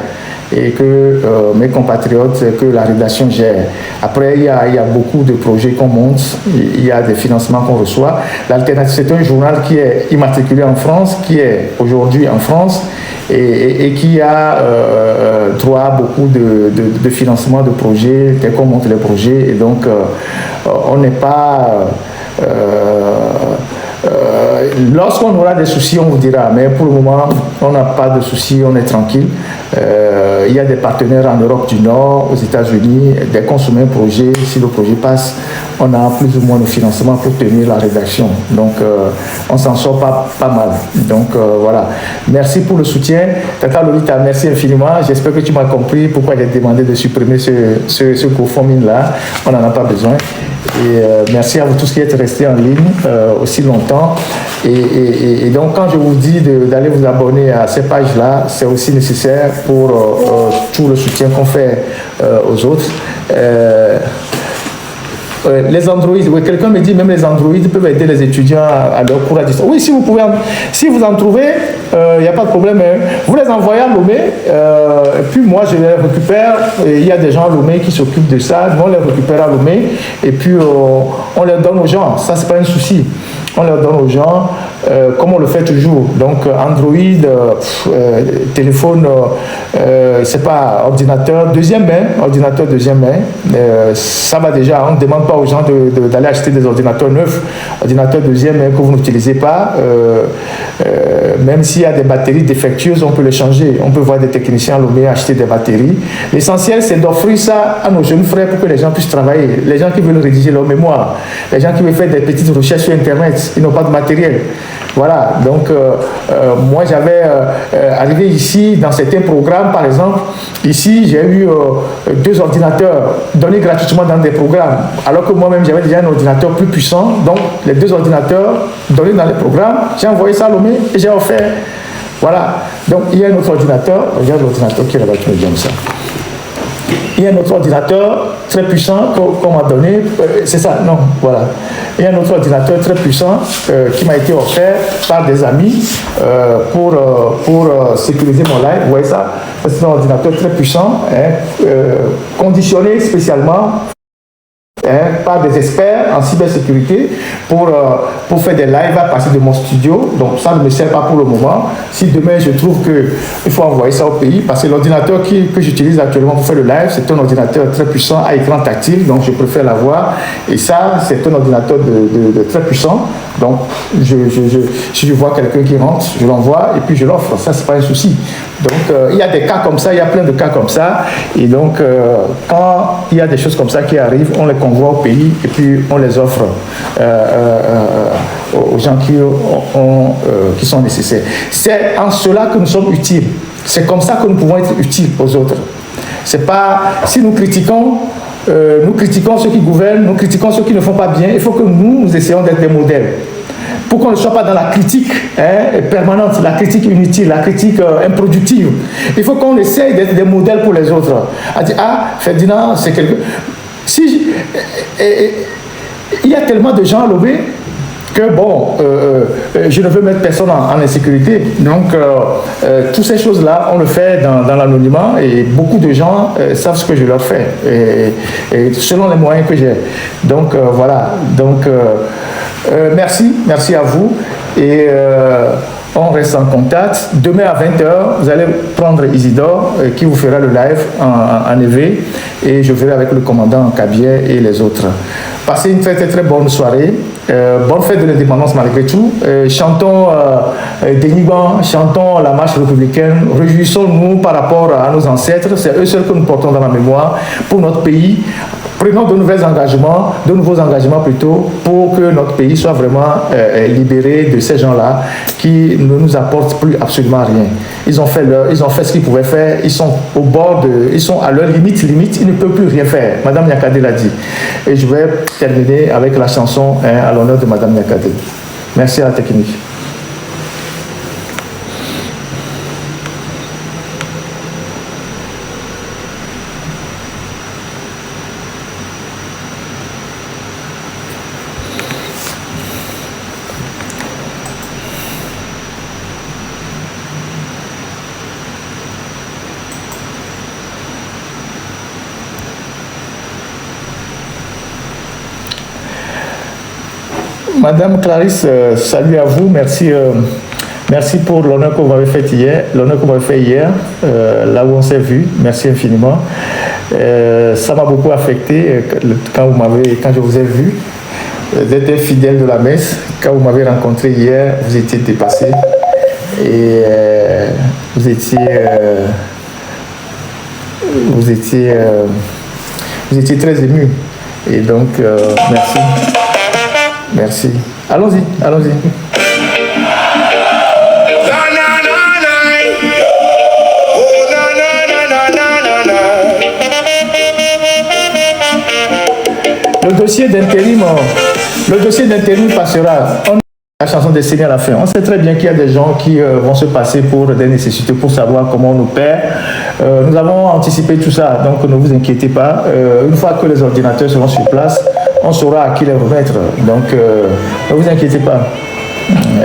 Speaker 3: Et que mes compatriotes, que la rédaction gère. Après, il y a beaucoup de projets qu'on monte, il y a des financements qu'on reçoit. L'Alternative, c'est un journal qui est immatriculé en France, qui est aujourd'hui en France et qui a droit à beaucoup de financement de projets, dès qu'on monte les projets. Et donc, on n'est pas... lorsqu'on aura des soucis, on vous dira, mais pour le moment, on n'a pas de soucis, on est tranquille. Il y a des partenaires en Europe du Nord, aux États-Unis. Dès qu'on soumet un projet, si le projet passe, on a plus ou moins le financement pour tenir la rédaction. Donc, on s'en sort pas mal. Donc, voilà. Merci pour le soutien. Tata Lolita, merci infiniment. J'espère que tu m'as compris pourquoi j'ai demandé de supprimer ce GoFundMe-là. On n'en a pas besoin. Et merci à vous tous qui êtes restés en ligne aussi longtemps. Et donc, quand je vous dis d'aller vous abonner à ces pages-là, c'est aussi nécessaire pour tout le soutien qu'on fait aux autres. les Android, oui, quelqu'un me dit même les Android peuvent aider les étudiants à leur cours à distance. Oui, si vous pouvez, si vous en trouvez, il n'y a pas de problème. Vous les envoyez à Lomé, et puis moi je les récupère. Il y a des gens à Lomé qui s'occupent de ça. Nous on les récupère à Lomé et puis on les donne aux gens. Ça c'est pas un souci. On leur donne aux gens comme on le fait toujours. Donc Android, téléphone, c'est pas ordinateur deuxième main, ça va déjà. On ne demande pas aux gens d'aller acheter des ordinateurs neufs, ordinateurs deuxième main que vous n'utilisez pas. Même s'il y a des batteries défectueuses, on peut les changer. On peut voir des techniciens à Lomé acheter des batteries. L'essentiel, c'est d'offrir ça à nos jeunes frères pour que les gens puissent travailler. Les gens qui veulent rédiger leur mémoire, les gens qui veulent faire des petites recherches sur Internet, ils n'ont pas de matériel. Voilà, donc moi j'avais arrivé ici dans certains programmes, par exemple, ici j'ai eu 2 ordinateurs donnés gratuitement dans des programmes, alors que moi-même j'avais déjà un ordinateur plus puissant, donc les 2 ordinateurs donnés dans les programmes, j'ai envoyé ça à Lomé et j'ai offert. Voilà, donc il y a un autre ordinateur, regarde l'ordinateur qui est là-bas, tu me dis comme ça. Il y a un autre ordinateur très puissant qu'on m'a donné, c'est ça, non, voilà. Il y a un autre ordinateur très puissant qui m'a été offert par des amis pour sécuriser mon live. Vous voyez ça? C'est un ordinateur très puissant, conditionné spécialement par des experts en cybersécurité pour faire des lives à partir de mon studio. Donc ça ne me sert pas pour le moment. Si demain je trouve qu'il faut envoyer ça au pays, parce que l'ordinateur que j'utilise actuellement pour faire le live, c'est un ordinateur très puissant à écran tactile, donc je préfère l'avoir. Et ça, c'est un ordinateur de très puissant. Donc si je vois quelqu'un qui rentre, je l'envoie et puis je l'offre. Ça, c'est pas un souci. Donc il y a des cas comme ça, il y a plein de cas comme ça. Et donc quand il y a des choses comme ça qui arrivent, on les convoie au pays et puis on les offre aux gens qui sont nécessaires. C'est en cela que nous sommes utiles. C'est comme ça que nous pouvons être utiles aux autres. C'est pas si nous critiquons ceux qui gouvernent, nous critiquons ceux qui ne font pas bien. Il faut que nous essayons d'être des modèles. Pour qu'on ne soit pas dans la critique permanente, la critique inutile, la critique improductive. Il faut qu'on essaye d'être des modèles pour les autres. À dire, Ferdinand, c'est quelqu'un... il y a tellement de gens à Lomé que bon, je ne veux mettre personne en insécurité. Donc, toutes ces choses-là, on le fait dans l'anonymat et beaucoup de gens savent ce que je leur fais, et selon les moyens que j'ai. Donc, voilà. Donc, merci à vous. Et on reste en contact. Demain à 20h, vous allez prendre Isidore qui vous fera le live en EV et je verrai avec le commandant Kabier et les autres. Passez une très très bonne soirée. Bonne fête de l'indépendance malgré tout. Chantons Déniban, chantons la marche républicaine. Réjouissons-nous par rapport à nos ancêtres. C'est eux seuls que nous portons dans la mémoire pour notre pays. Prenons de nouveaux engagements plutôt, pour que notre pays soit vraiment libéré de ces gens-là qui ne nous apportent plus absolument rien. Ils ont fait ce qu'ils pouvaient faire, ils sont au bord ils sont à leur limite, ils ne peuvent plus rien faire. Madame Nyakade l'a dit. Et je vais terminer avec la chanson à l'honneur de Madame Nyakade. Merci à la technique. Madame Clarisse, salut à vous, merci pour l'honneur que vous m'avez fait hier, là où on s'est vu, merci infiniment. Ça m'a beaucoup affecté quand je vous ai vu. Vous êtes fidèle de la messe. Quand vous m'avez rencontré hier, vous étiez dépassé et vous étiez très ému. Et donc, merci. Merci. Allons-y. Le dossier d'intérim passera. La chanson destinée à la fin. On sait très bien qu'il y a des gens qui vont se passer pour des nécessités, pour savoir comment on nous perd. Nous avons anticipé tout ça, donc ne vous inquiétez pas. Une fois que les ordinateurs seront sur place, on saura à qui les remettre. Donc, ne vous inquiétez pas.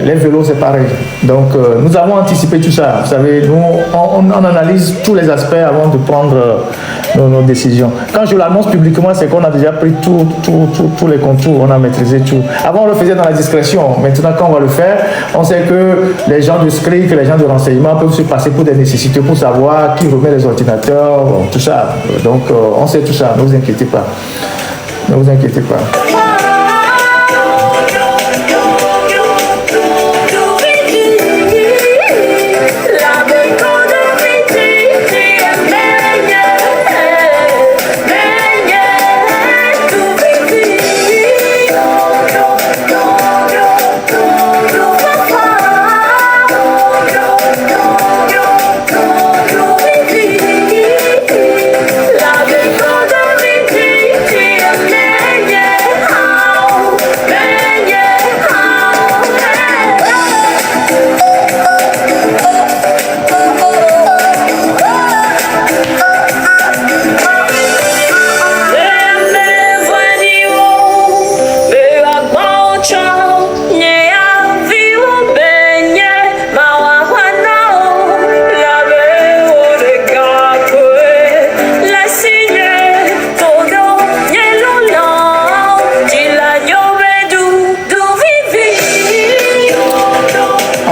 Speaker 3: Les vélos, c'est pareil. Donc, nous avons anticipé tout ça. Vous savez, nous, on analyse tous les aspects avant de prendre nos décisions. Quand je l'annonce publiquement, c'est qu'on a déjà pris tous les contours, on a maîtrisé tout. Avant, on le faisait dans la discrétion. Maintenant, quand on va le faire, on sait que les gens du SCRIC, les gens de renseignement peuvent se passer pour des nécessités pour savoir qui remet les ordinateurs, tout ça. Donc, on sait tout ça. Ne vous inquiétez pas. Ne vous inquiétez pas.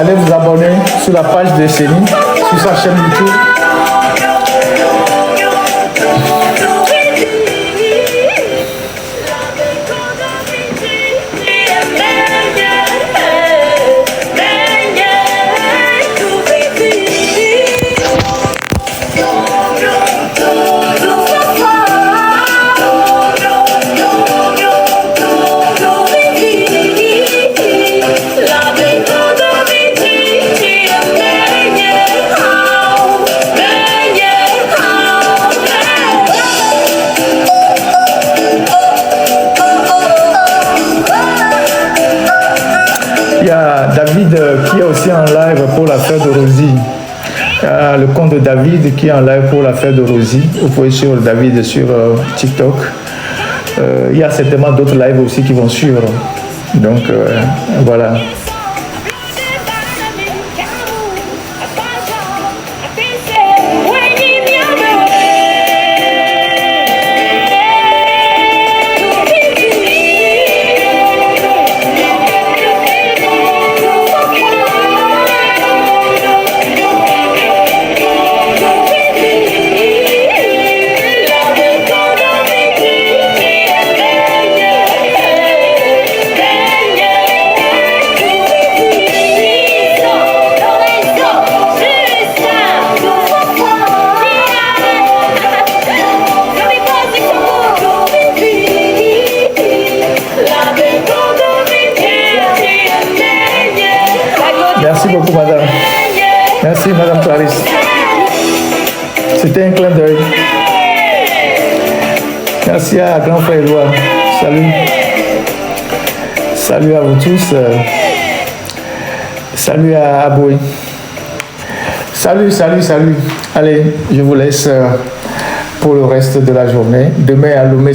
Speaker 3: Allez vous abonner sur la page de Céline, sur sa chaîne YouTube. Il y a David qui est aussi en live pour l'affaire de Rosie. Le compte de David qui est en live pour l'affaire de Rosie. Vous pouvez suivre David sur TikTok. Il y a certainement d'autres lives aussi qui vont suivre. Donc voilà. Merci beaucoup, madame. Merci, madame Clarisse. C'était un clin d'œil. Merci à grand frère Edouard. Salut. Salut à vous tous. Salut à Aboui. Salut. Allez, je vous laisse pour le reste de la journée. Demain à Lomé.